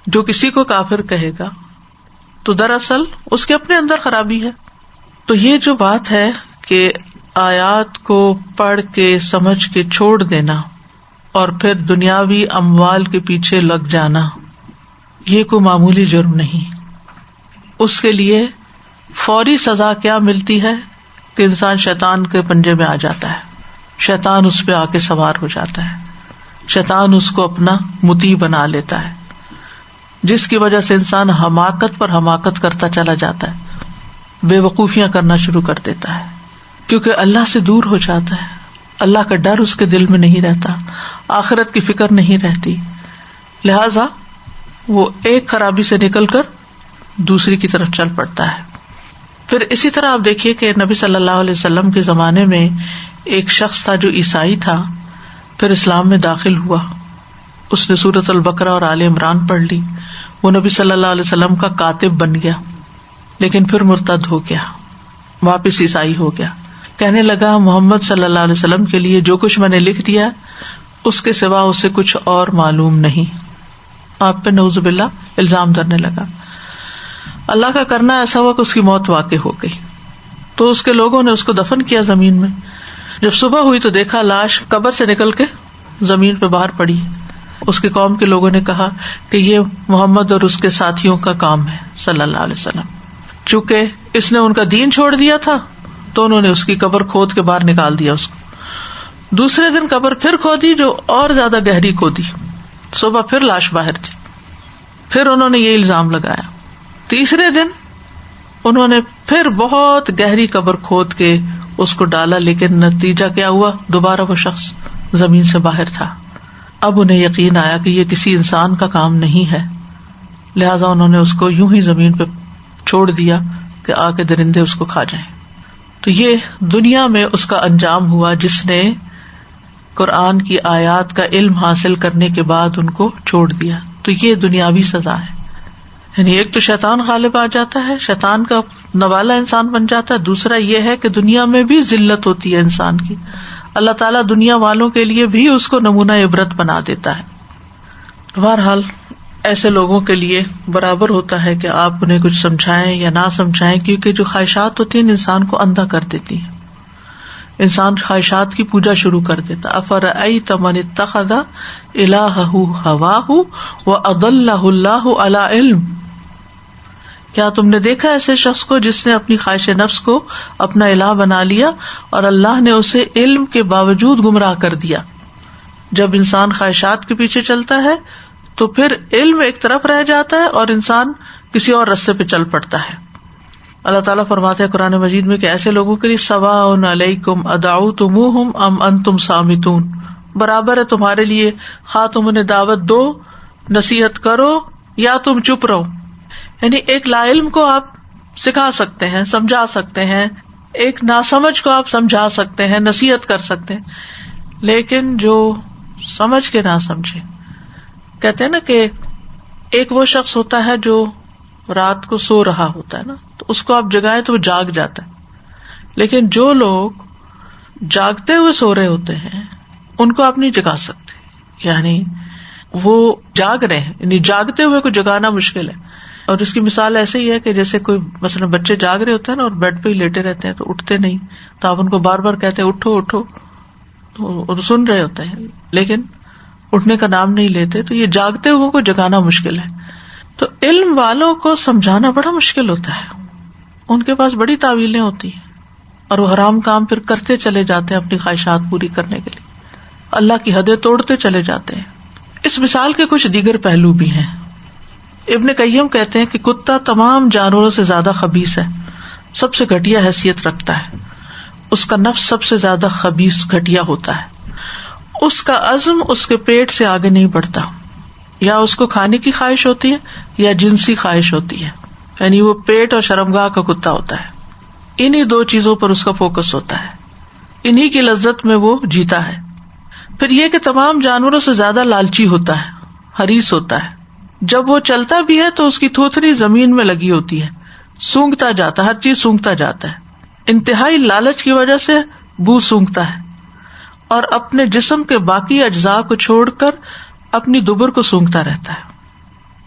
جو کسی کو کافر کہے گا، تو دراصل اس کے اپنے اندر خرابی ہے۔ تو یہ جو بات ہے کہ آیات کو پڑھ کے سمجھ کے چھوڑ دینا اور پھر دنیاوی اموال کے پیچھے لگ جانا، یہ کوئی معمولی جرم نہیں۔ اس کے لیے فوری سزا کیا ملتی ہے کہ انسان شیطان کے پنجے میں آ جاتا ہے، شیطان اس پہ آ کے سوار ہو جاتا ہے، شیطان اس کو اپنا مطیع بنا لیتا ہے، جس کی وجہ سے انسان حماقت پر حماقت کرتا چلا جاتا ہے، بے وقوفیاں کرنا شروع کر دیتا ہے، کیونکہ اللہ سے دور ہو جاتا ہے، اللہ کا ڈر اس کے دل میں نہیں رہتا، آخرت کی فکر نہیں رہتی، لہذا وہ ایک خرابی سے نکل کر دوسری کی طرف چل پڑتا ہے۔ پھر اسی طرح آپ دیکھیے کہ نبی صلی اللہ علیہ وسلم کے زمانے میں ایک شخص تھا جو عیسائی تھا، پھر اسلام میں داخل ہوا، اس نے سورۃ البقرہ اور آل عمران پڑھ لی، وہ نبی صلی اللہ علیہ وسلم کا کاتب بن گیا، لیکن پھر مرتد ہو گیا، واپس عیسائی ہو گیا، کہنے لگا محمد صلی اللہ علیہ وسلم کے لیے جو کچھ میں نے لکھ دیا اس کے سوا اسے کچھ اور معلوم نہیں، آپ پہ نعوذ باللہ الزام دھرنے لگا۔ اللہ کا کرنا ایسا ہوا کہ اس کی موت واقع ہو گئی، تو اس کے لوگوں نے اس کو دفن کیا زمین میں۔ جب صبح ہوئی تو دیکھا لاش قبر سے نکل کے زمین پہ باہر پڑی۔ اس کی قوم کے لوگوں نے کہا کہ یہ محمد اور اس کے ساتھیوں کا کام ہے صلی اللہ علیہ وسلم، چونکہ اس نے ان کا دین چھوڑ دیا تھا تو انہوں نے اس کی قبر کھود کے باہر نکال دیا اس کو۔ دوسرے دن قبر پھر کھودی جو اور زیادہ گہری کھودی، صبح پھر لاش باہر تھی، پھر انہوں نے یہ الزام لگایا۔ تیسرے دن انہوں نے پھر بہت گہری قبر کھود کے اس کو ڈالا، لیکن نتیجہ کیا ہوا؟ دوبارہ وہ شخص زمین سے باہر تھا۔ اب انہیں یقین آیا کہ یہ کسی انسان کا کام نہیں ہے، لہذا انہوں نے اس کو یوں ہی زمین پہ چھوڑ دیا کہ آ کے درندے اس کو کھا جائیں۔ تو یہ دنیا میں اس کا انجام ہوا جس نے قرآن کی آیات کا علم حاصل کرنے کے بعد ان کو چھوڑ دیا۔ تو یہ دنیاوی سزا ہے، یعنی ایک تو شیطان غالب آ جاتا ہے، شیطان کا نوالا انسان بن جاتا ہے، دوسرا یہ ہے کہ دنیا میں بھی ذلت ہوتی ہے انسان کی، اللہ تعالیٰ دنیا والوں کے لیے بھی اس کو نمونہ عبرت بنا دیتا ہے۔ بہرحال ایسے لوگوں کے لیے برابر ہوتا ہے کہ آپ انہیں کچھ سمجھائیں یا نہ سمجھائیں، کیونکہ جو خواہشات ہوتی ہیں انسان کو اندھا کر دیتی ہیں، انسان خواہشات کی پوجا شروع کر دیتا۔ افرأیت من اتخذ الہہ ہواہ واضلہ اللہ علی علم، کیا تم نے دیکھا ایسے شخص کو جس نے اپنی خواہش نفس کو اپنا الہ بنا لیا اور اللہ نے اسے علم کے باوجود گمراہ کر دیا۔ جب انسان خواہشات کے پیچھے چلتا ہے تو پھر علم ایک طرف رہ جاتا ہے اور انسان کسی اور رستے پہ چل پڑتا ہے۔ اللہ تعالیٰ فرماتے ہیں قرآن مجید میں کہ ایسے لوگوں کے لیے سواء علیکم ادعوتموہم ام انتم صامتون، برابر ہے تمہارے لیے، خواہ تم انہیں دعوت دو، نصیحت کرو یا تم چپ رہو. یعنی ایک لا علم کو آپ سکھا سکتے ہیں، سمجھا سکتے ہیں، ایک ناسمجھ کو آپ سمجھا سکتے ہیں، نصیحت کر سکتے ہیں، لیکن جو سمجھ کے نہ سمجھے. کہتے ہیں نا کہ ایک وہ شخص ہوتا ہے جو رات کو سو رہا ہوتا ہے نا، تو اس کو آپ جگائیں تو وہ جاگ جاتا ہے، لیکن جو لوگ جاگتے ہوئے سو رہے ہوتے ہیں ان کو آپ نہیں جگا سکتے. یعنی وہ جاگ رہے ہیں، یعنی جاگتے ہوئے کو جگانا مشکل ہے. اور اس کی مثال ایسے ہی ہے کہ جیسے کوئی مثلا بچے جاگ رہے ہوتے ہیں نا اور بیڈ پہ ہی لیٹے رہتے ہیں تو اٹھتے نہیں، تو آپ ان کو بار بار کہتے ہیں اٹھو اٹھو، اور سن رہے ہوتے ہیں لیکن اٹھنے کا نام نہیں لیتے. تو یہ جاگتے ہوئے کو جگانا مشکل ہے. تو علم والوں کو سمجھانا بڑا مشکل ہوتا ہے، ان کے پاس بڑی تعویلیں ہوتی ہیں اور وہ حرام کام پھر کرتے چلے جاتے ہیں اپنی خواہشات پوری کرنے کے لیے، اللہ کی حدیں توڑتے چلے جاتے ہیں. اس مثال کے کچھ دیگر پہلو بھی ہیں. ابن قیم کہتے ہیں کہ کتا تمام جانوروں سے زیادہ خبیث ہے، سب سے گھٹیا حیثیت رکھتا ہے، اس کا نفس سب سے زیادہ خبیث گھٹیا ہوتا ہے، اس کا عزم اس کے پیٹ سے آگے نہیں بڑھتا، یا اس کو کھانے کی خواہش ہوتی ہے یا جنسی خواہش ہوتی ہے، یعنی وہ پیٹ اور شرمگاہ کا کتا ہوتا ہے. انہی دو چیزوں پر اس کا فوکس ہوتا ہے، انہی کی لذت میں وہ جیتا ہے. پھر یہ کہ تمام جانوروں سے زیادہ لالچی ہوتا ہے، حریص ہوتا ہے. جب وہ چلتا بھی ہے تو اس کی تھوتھنی زمین میں لگی ہوتی ہے، سونگتا جاتا ہے، ہر چیز سونگتا جاتا ہے. انتہائی لالچ کی وجہ سے بو سونگتا ہے اور اپنے جسم کے باقی اجزاء کو چھوڑ کر اپنی دبر کو سونگتا رہتا ہے،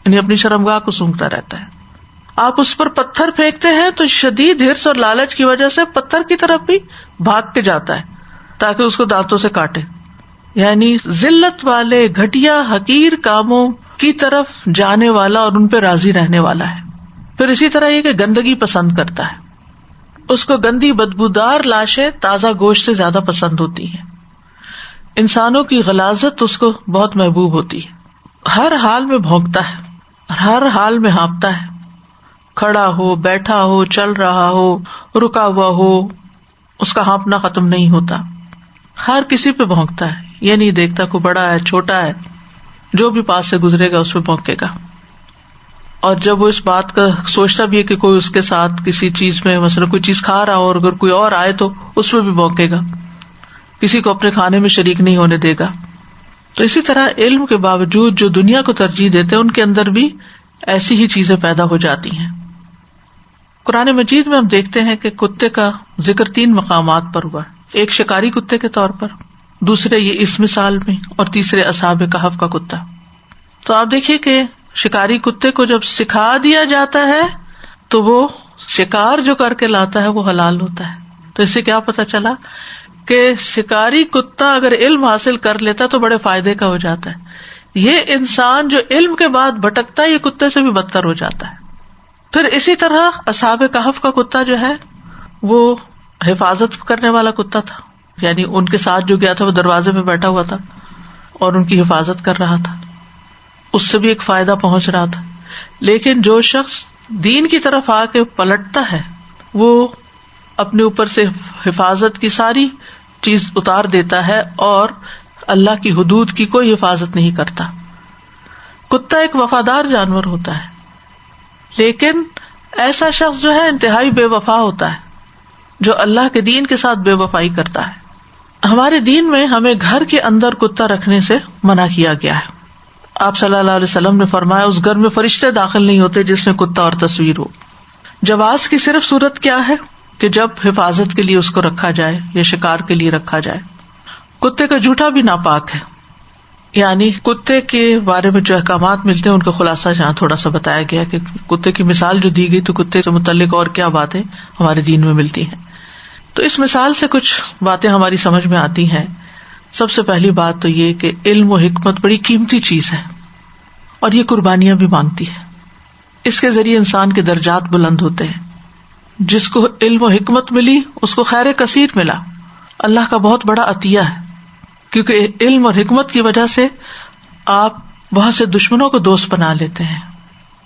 یعنی اپنی شرمگاہ کو سونگتا رہتا ہے. آپ اس پر پتھر پھینکتے ہیں تو شدید حرص اور لالچ کی وجہ سے پتھر کی طرف بھی بھاگ کے جاتا ہے تاکہ اس کو دانتوں سے کاٹے. یعنی ذلت والے گھٹیا حقیر کاموں کی طرف جانے والا اور ان پہ راضی رہنے والا ہے. پھر اسی طرح یہ کہ گندگی پسند کرتا ہے، اس کو گندی بدبودار لاشیں تازہ گوشت سے زیادہ پسند ہوتی ہیں. انسانوں کی غلاظت اس کو بہت محبوب ہوتی ہے. ہر حال میں بھونکتا ہے، ہر حال میں ہانپتا ہے، کھڑا ہو، بیٹھا ہو، چل رہا ہو، رکا ہوا ہو، اس کا ہانپنا ختم نہیں ہوتا. ہر کسی پہ بھونکتا ہے، یہ نہیں دیکھتا کوئی بڑا ہے چھوٹا ہے، جو بھی پاس سے گزرے گا اس پہ بھونکے گا. اور جب وہ اس بات کا سوچتا بھی ہے کہ کوئی اس کے ساتھ کسی چیز میں مثلا کوئی چیز کھا رہا ہو اور اگر کوئی اور آئے تو اس پہ بھی بھونکے گا، کسی کو اپنے کھانے میں شریک نہیں ہونے دے گا. تو اسی طرح علم کے باوجود جو دنیا کو ترجیح دیتے ہیں ان کے اندر بھی ایسی ہی چیزیں پیدا ہو جاتی ہیں. قرآن مجید میں ہم دیکھتے ہیں کہ کتے کا ذکر 3 مقامات پر ہوا ہے. ایک شکاری کتے کے طور پر، دوسرے یہ اس مثال میں، اور تیسرے اصحاب کہف کا کتا. تو آپ دیکھیے کہ شکاری کتے کو جب سکھا دیا جاتا ہے تو وہ شکار جو کر کے لاتا ہے وہ حلال ہوتا ہے. تو اس سے کیا پتا چلا کہ شکاری کتا اگر علم حاصل کر لیتا تو بڑے فائدے کا ہو جاتا ہے. یہ انسان جو علم کے بعد بھٹکتا ہے یہ کتے سے بھی بدتر ہو جاتا ہے. پھر اسی طرح اصحاب کہف کا کتا جو ہے وہ حفاظت کرنے والا کتا تھا، یعنی ان کے ساتھ جو گیا تھا وہ دروازے میں بیٹھا ہوا تھا اور ان کی حفاظت کر رہا تھا، اس سے بھی ایک فائدہ پہنچ رہا تھا. لیکن جو شخص دین کی طرف آ کے پلٹتا ہے وہ اپنے اوپر سے حفاظت کی ساری چیز اتار دیتا ہے اور اللہ کی حدود کی کوئی حفاظت نہیں کرتا. کتا ایک وفادار جانور ہوتا ہے، لیکن ایسا شخص جو ہے انتہائی بے وفا ہوتا ہے جو اللہ کے دین کے ساتھ بے وفائی کرتا ہے. ہمارے دین میں ہمیں گھر کے اندر کتا رکھنے سے منع کیا گیا ہے. آپ صلی اللہ علیہ وسلم نے فرمایا اس گھر میں فرشتے داخل نہیں ہوتے جس میں کتا اور تصویر ہو. جواز کی صرف صورت کیا ہے کہ جب حفاظت کے لیے اس کو رکھا جائے یا شکار کے لیے رکھا جائے. کتے کا جھوٹا بھی ناپاک ہے، یعنی کتے کے بارے میں جو احکامات ملتے ہیں ان کا خلاصہ یہاں تھوڑا سا بتایا گیا کہ کتے کی مثال جو دی گئی تو کتے سے متعلق اور کیا باتیں ہمارے دین میں ملتی ہیں. تو اس مثال سے کچھ باتیں ہماری سمجھ میں آتی ہیں. سب سے پہلی بات تو یہ کہ علم و حکمت بڑی قیمتی چیز ہے اور یہ قربانیاں بھی مانگتی ہے. اس کے ذریعے انسان کے درجات بلند ہوتے ہیں. جس کو علم و حکمت ملی اس کو خیر کثیر ملا، اللہ کا بہت بڑا عطیہ ہے، کیونکہ علم اور حکمت کی وجہ سے آپ بہت سے دشمنوں کو دوست بنا لیتے ہیں.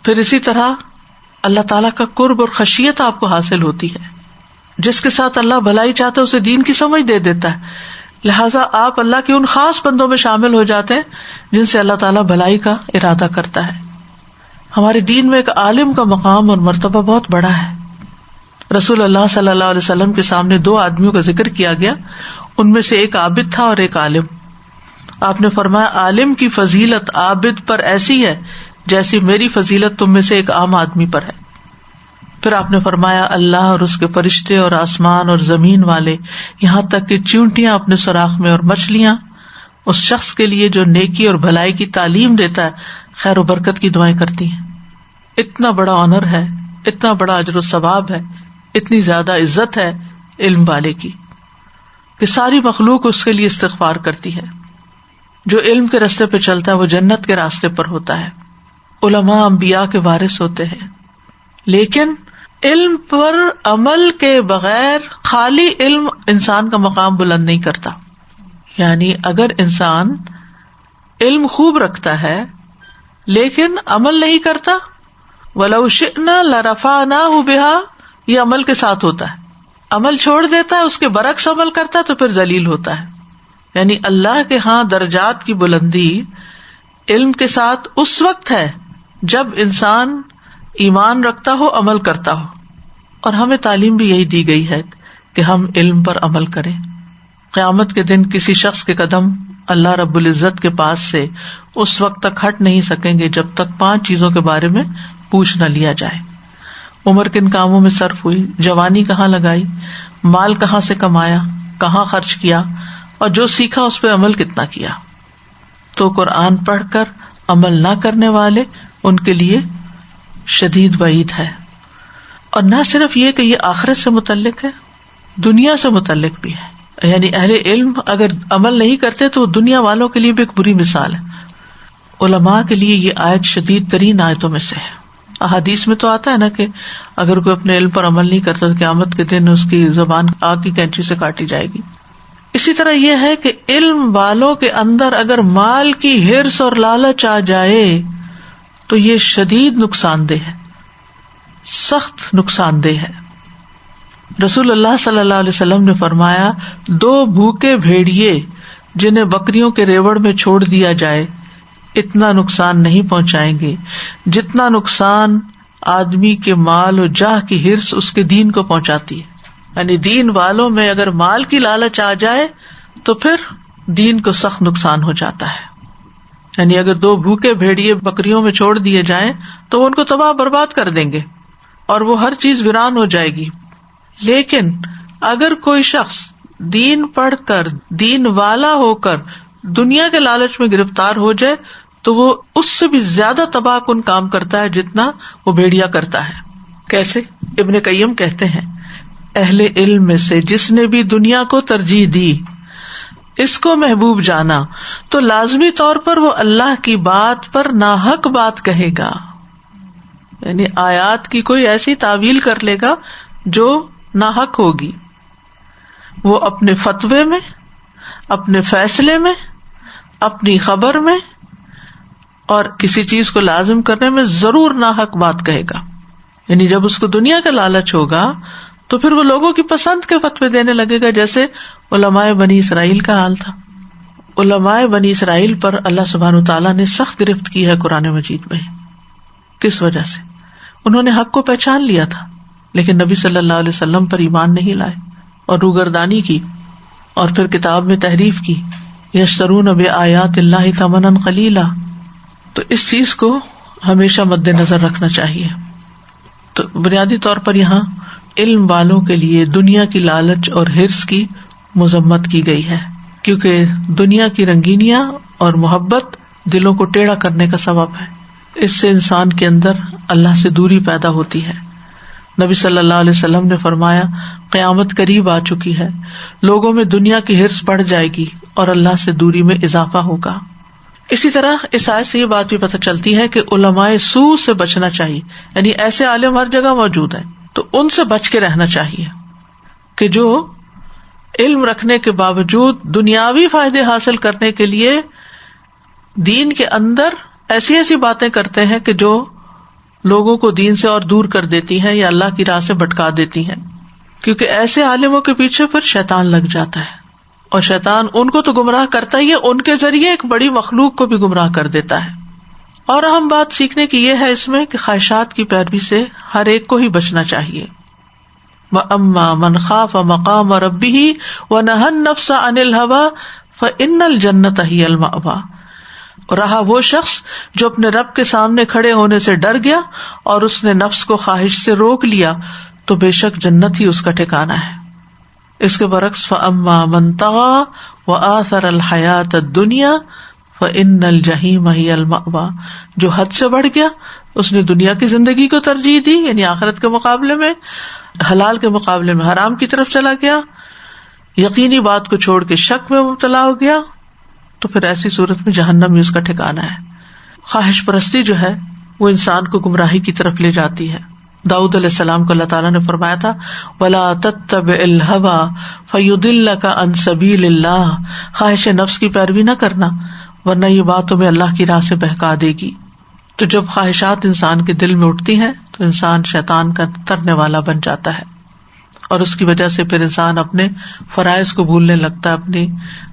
پھر اسی طرح اللہ تعالیٰ کا قرب اور خشیت آپ کو حاصل ہوتی ہے. جس کے ساتھ اللہ بھلائی چاہتا ہے اسے دین کی سمجھ دے دیتا ہے. لہٰذا آپ اللہ کے ان خاص بندوں میں شامل ہو جاتے ہیں جن سے اللہ تعالیٰ بھلائی کا ارادہ کرتا ہے. ہمارے دین میں ایک عالم کا مقام اور مرتبہ بہت بڑا ہے. رسول اللہ صلی اللہ علیہ وسلم کے سامنے 2 آدمیوں کا ذکر کیا گیا، ان میں سے ایک عابد تھا اور ایک عالم. آپ نے فرمایا عالم کی فضیلت عابد پر ایسی ہے جیسی میری فضیلت تم میں سے ایک عام آدمی پر ہے. پھر آپ نے فرمایا اللہ اور اس کے فرشتے اور آسمان اور زمین والے، یہاں تک کہ چیونٹیاں اپنے سوراخ میں اور مچھلیاں اس شخص کے لیے جو نیکی اور بھلائی کی تعلیم دیتا ہے خیر و برکت کی دعائیں کرتی ہیں. اتنا بڑا آنر ہے، اتنا بڑا اجر و ثواب ہے، اتنی زیادہ عزت ہے علم والے کی کہ ساری مخلوق اس کے لیے استغفار کرتی ہے. جو علم کے راستے پہ چلتا ہے وہ جنت کے راستے پر ہوتا ہے. علماء انبیاء کے وارث ہوتے ہیں، لیکن علم پر عمل کے بغیر خالی علم انسان کا مقام بلند نہیں کرتا. یعنی اگر انسان علم خوب رکھتا ہے لیکن عمل نہیں کرتا، وَلَوْ شِئْنَا لَرَفَعْنَاهُ بِهَا، یہ عمل کے ساتھ ہوتا ہے. عمل چھوڑ دیتا ہے، اس کے برعکس عمل کرتا ہے تو پھر ذلیل ہوتا ہے. یعنی اللہ کے ہاں درجات کی بلندی علم کے ساتھ اس وقت ہے جب انسان ایمان رکھتا ہو، عمل کرتا ہو. اور ہمیں تعلیم بھی یہی دی گئی ہے کہ ہم علم پر عمل کریں. قیامت کے دن کسی شخص کے قدم اللہ رب العزت کے پاس سے اس وقت تک ہٹ نہیں سکیں گے جب تک 5 چیزوں کے بارے میں پوچھ نہ لیا جائے. عمر کن کاموں میں صرف ہوئی، جوانی کہاں لگائی، مال کہاں سے کمایا، کہاں خرچ کیا، اور جو سیکھا اس پہ عمل کتنا کیا. تو قرآن پڑھ کر عمل نہ کرنے والے ان کے لیے شدید وعید ہے. اور نہ صرف یہ کہ یہ آخرت سے متعلق ہے، دنیا سے متعلق بھی ہے. یعنی اہل علم اگر عمل نہیں کرتے تو دنیا والوں کے لیے بھی ایک بری مثال ہے. علماء کے لیے یہ آیت شدید ترین آیتوں میں سے ہے. احادیث میں تو آتا ہے نا کہ اگر کوئی اپنے علم پر عمل نہیں کرتا تو قیامت کے دن اس کی زبان آگ کی کینچی سے کاٹی جائے گی. اسی طرح یہ ہے کہ علم والوں کے اندر اگر مال کی ہرس اور لالچ آ جائے تو یہ شدید نقصان دہ ہے، سخت نقصان دہ ہے. رسول اللہ صلی اللہ علیہ وسلم نے فرمایا 2 بھوکے بھیڑیے جنہیں بکریوں کے ریوڑ میں چھوڑ دیا جائے اتنا نقصان نہیں پہنچائیں گے جتنا نقصان آدمی کے مال و جاہ کی ہرس اس کے دین کو پہنچاتی ہے. یعنی دین والوں میں اگر مال کی لالچ آ جائے تو پھر دین کو سخت نقصان ہو جاتا ہے. یعنی اگر 2 بھوکے بھیڑیے بکریوں میں چھوڑ دیے جائیں تو وہ ان کو تباہ برباد کر دیں گے اور وہ ہر چیز ویران ہو جائے گی. لیکن اگر کوئی شخص دین پڑھ کر دین والا ہو کر دنیا کے لالچ میں گرفتار ہو جائے تو وہ اس سے بھی زیادہ تباہ کن کام کرتا ہے جتنا وہ بھیڑیا کرتا ہے. کیسے؟ ابن قیم کہتے ہیں اہل علم میں سے جس نے بھی دنیا کو ترجیح دی، اس کو محبوب جانا، تو لازمی طور پر وہ اللہ کی بات پر ناحق بات کہے گا. یعنی آیات کی کوئی ایسی تعویل کر لے گا جو ناحق ہوگی. وہ اپنے فتوے میں، اپنے فیصلے میں، اپنی خبر میں اور کسی چیز کو لازم کرنے میں ضرور ناحق بات کہے گا. یعنی جب اس کو دنیا کا لالچ ہوگا تو پھر وہ لوگوں کی پسند کے فتوے دینے لگے گا، جیسے علماء بنی اسرائیل کا حال تھا. علماء بنی اسرائیل پر اللہ سبحانہ وتعالیٰ نے سخت گرفت کی ہے قرآن مجید میں. کس وجہ سے؟ انہوں نے حق کو پہچان لیا تھا لیکن نبی صلی اللہ علیہ وسلم پر ایمان نہیں لائے اور روگردانی کی اور پھر کتاب میں تحریف کی. یشترون بآیات اللہ ثمنا قلیلا. تو اس چیز کو ہمیشہ مد نظر رکھنا چاہیے. تو بنیادی طور پر یہاں علم والوں کے لیے دنیا کی لالچ اور ہرس کی مذمت کی گئی ہے، کیونکہ دنیا کی رنگینیاں اور محبت دلوں کو ٹیڑھا کرنے کا سبب ہے. اس سے انسان کے اندر اللہ سے دوری پیدا ہوتی ہے. نبی صلی اللہ علیہ وسلم نے فرمایا قیامت قریب آ چکی ہے، لوگوں میں دنیا کی ہرس بڑھ جائے گی اور اللہ سے دوری میں اضافہ ہوگا. اسی طرح اس آیت سے یہ بات بھی پتہ چلتی ہے کہ علماء سوء سے بچنا چاہیے. یعنی ایسے عالم ہر جگہ موجود ہیں تو ان سے بچ کے رہنا چاہیے کہ جو علم رکھنے کے باوجود دنیاوی فائدے حاصل کرنے کے لیے دین کے اندر ایسی ایسی باتیں کرتے ہیں کہ جو لوگوں کو دین سے اور دور کر دیتی ہیں یا اللہ کی راہ سے بھٹکا دیتی ہیں. کیونکہ ایسے عالموں کے پیچھے پھر شیطان لگ جاتا ہے. اور شیطان ان کو تو گمراہ کرتا ہی ہے، ان کے ذریعے ایک بڑی مخلوق کو بھی گمراہ کر دیتا ہے. اور اہم بات سیکھنے کی یہ ہے اس میں کہ خواہشات کی پیروی سے ہر ایک کو ہی بچنا چاہیے. وَأَمَّا مَنْ خَافَ مَقَامَ رَبِّهِ وَنَهَى النَّفْسَ عَنِ الْهَوَىٰ فَإِنَّ الْجَنَّةَ هِيَ الْمَأْوَىٰ. رہا وہ شخص جو اپنے رب کے سامنے کھڑے ہونے سے ڈر گیا اور اس نے نفس کو خواہش سے روک لیا تو بے شک جنت ہی اس کا ٹھکانہ ہے. اس کے برعکس فَأَمَّا مَنْ طَغَىٰ وَآثَرَ الْحَيَاةَ الدُّنْيَا فَإِنَّ الْجَحِيمَ هِيَ الْمَأْوَىٰ. جو حد سے بڑھ گیا، اس نے دنیا کی زندگی کو ترجیح دی، یعنی آخرت کے مقابلے میں، حلال کے مقابلے میں حرام کی طرف چلا گیا، یقینی بات کو چھوڑ کے شک میں مبتلا ہو گیا، تو پھر ایسی صورت میں جہنم ہی اس کا ٹھکانہ ہے. خواہش پرستی جو ہے وہ انسان کو گمراہی کی طرف لے جاتی ہے. داؤد علیہ السلام کو اللہ تعالیٰ نے فرمایا تھا وَلَا تَتَّبِعِ الْهَوَىٰ فَيُضِلَّكَ عَن سَبِيلِ اللَّهِ. خواہش نفس کی پیروی نہ کرنا ورنہ یہ بات تمہیں اللہ کی راہ سے بہکا دے گی. تو جب خواہشات انسان کے دل میں اٹھتی ہیں تو انسان شیطان کا ترنے والا بن جاتا ہے، اور اس کی وجہ سے پھر انسان اپنے فرائض کو بھولنے لگتا ہے، اپنی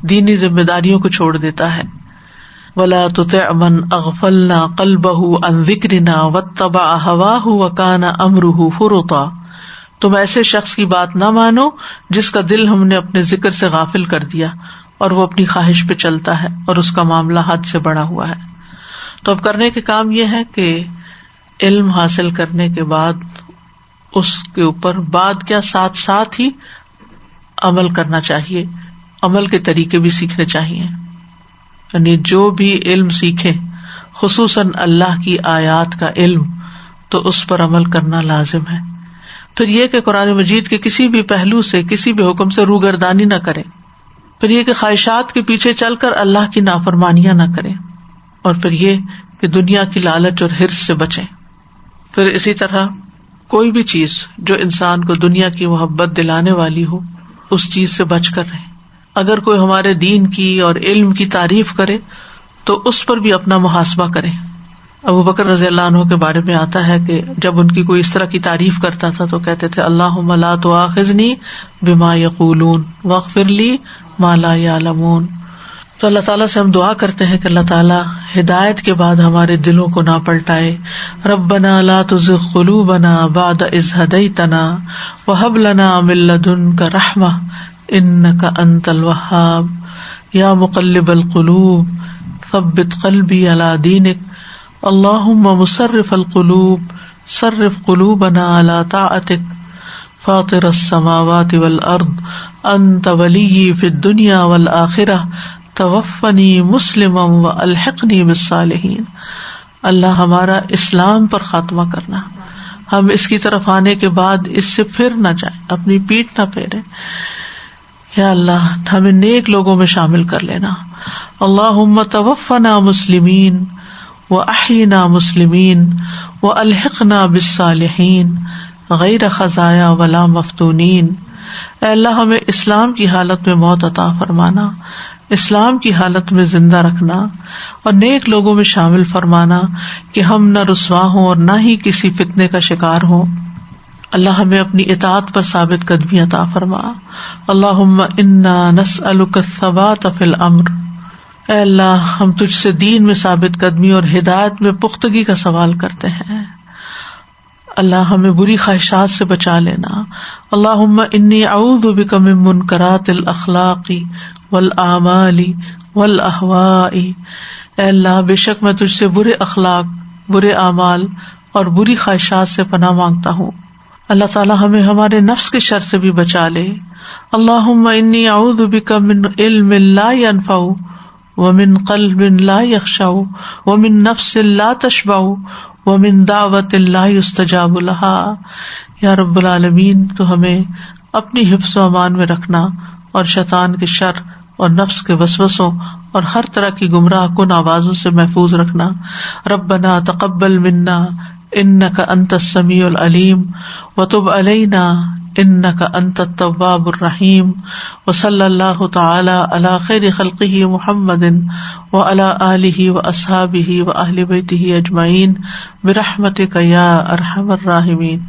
دینی ذمہ داریوں کو چھوڑ دیتا ہے. وَلَا تُطِعْ مَنْ أَغْفَلْنَا قَلْبَهُ عَنْ ذِكْرِنَا وَاتَّبَعَ هَوَاهُ وَكَانَ أَمْرُهُ فُرُطًا. تم ایسے شخص کی بات نہ مانو جس کا دل ہم نے اپنے ذکر سے غافل کر دیا اور وہ اپنی خواہش پہ چلتا ہے اور اس کا معاملہ حد سے بڑا ہوا ہے. تو اب کرنے کے کام یہ ہے کہ علم حاصل کرنے کے بعد اس کے اوپر بعد کیا ساتھ ساتھ ہی عمل کرنا چاہیے، عمل کے طریقے بھی سیکھنے چاہیے. یعنی جو بھی علم سیکھے، خصوصاً اللہ کی آیات کا علم، تو اس پر عمل کرنا لازم ہے. پھر یہ کہ قرآن مجید کے کسی بھی پہلو سے، کسی بھی حکم سے روگردانی نہ کرے. پھر یہ کہ خواہشات کے پیچھے چل کر اللہ کی نافرمانیاں نہ کرے. اور پھر یہ کہ دنیا کی لالچ اور حرص سے بچیں. پھر اسی طرح کوئی بھی چیز جو انسان کو دنیا کی محبت دلانے والی ہو، اس چیز سے بچ کر رہیں. اگر کوئی ہمارے دین کی اور علم کی تعریف کرے تو اس پر بھی اپنا محاسبہ کریں. ابو بکر رضی اللہ عنہ کے بارے میں آتا ہے کہ جب ان کی کوئی اس طرح کی تعریف کرتا تھا تو کہتے تھے اللہم لا تؤاخذنی بما یقولون واغفر لی ما لا یعلمون. تو اللہ تعالیٰ سے ہم دعا کرتے ہیں کہ اللہ تعالیٰ ہدایت کے بعد ہمارے دلوں کو نہ پلٹائے. ربنا لا تزغ قلوبنا بعد اذ ہدیتنا وہب لنا من لدنک رحمہ انک انت الوہاب. یا مقلب القلوب ثبت قلبی علی دینک اللہم مصرف القلوب صرف قلوبنا علی طاعتک فاطر السماوات والارض انت ولی فی الدنیا والآخرہ توفنی مسلما والحقنی بالصالحین. اللہ ہمارا اسلام پر خاتمہ کرنا، ہم اس کی طرف آنے کے بعد اس سے پھر نہ جائیں، اپنی پیٹھ نہ پھیریں. یا اللہ ہمیں نیک لوگوں میں شامل کر لینا. اللہم توفنا مسلمین واحینا مسلمین والحقنا بالصالحین غیر خزایا ولا مفتونین. اے اللہ ہمیں اسلام کی حالت میں موت عطا فرمانا، اسلام کی حالت میں زندہ رکھنا اور نیک لوگوں میں شامل فرمانا کہ ہم نہ رسوا ہوں اور نہ ہی کسی فتنے کا شکار ہوں. اللہ ہمیں اپنی اطاعت پر ثابت قدمی عطا فرما. اللہم انا نسألک الثبات فی الامر. اے اللہ ہم تجھ سے دین میں ثابت قدمی اور ہدایت میں پختگی کا سوال کرتے ہیں. اللہ ہمیں بری خواہشات سے بچا لینا. اللہم انی اعوذ بک من منکرات الاخلاق والاعمال والاہواء. اے اللہ بے شک میں تجھ سے برے اخلاق، برے اعمال اور بری خواہشات سے پناہ مانگتا ہوں. اللہ تعالیٰ ہمیں ہمارے نفس کے شر سے بھی بچا لے. اللہم انی اعوذ بک من علم لا ینفع ومن قلب لا یخشع ومن نفس لا تشبع ومن دعوت لا یستجاب لها. یا رب العالمین تو ہمیں اپنی حفظ و امان میں رکھنا اور شیطان کے شر اور نفس کے وسوسوں اور ہر طرح کی گمراہ کن آوازوں سے محفوظ رکھنا. ربنا تقبل منا انک انت السمیع العلیم وتب علینا انک انت التواب الرحیم. وصلی اللہ تعالی علی خیر خلقہ محمد وعلی آلہ واصحابہ واہل بیتہ اجمعین برحمتک یا ارحم الراحمین.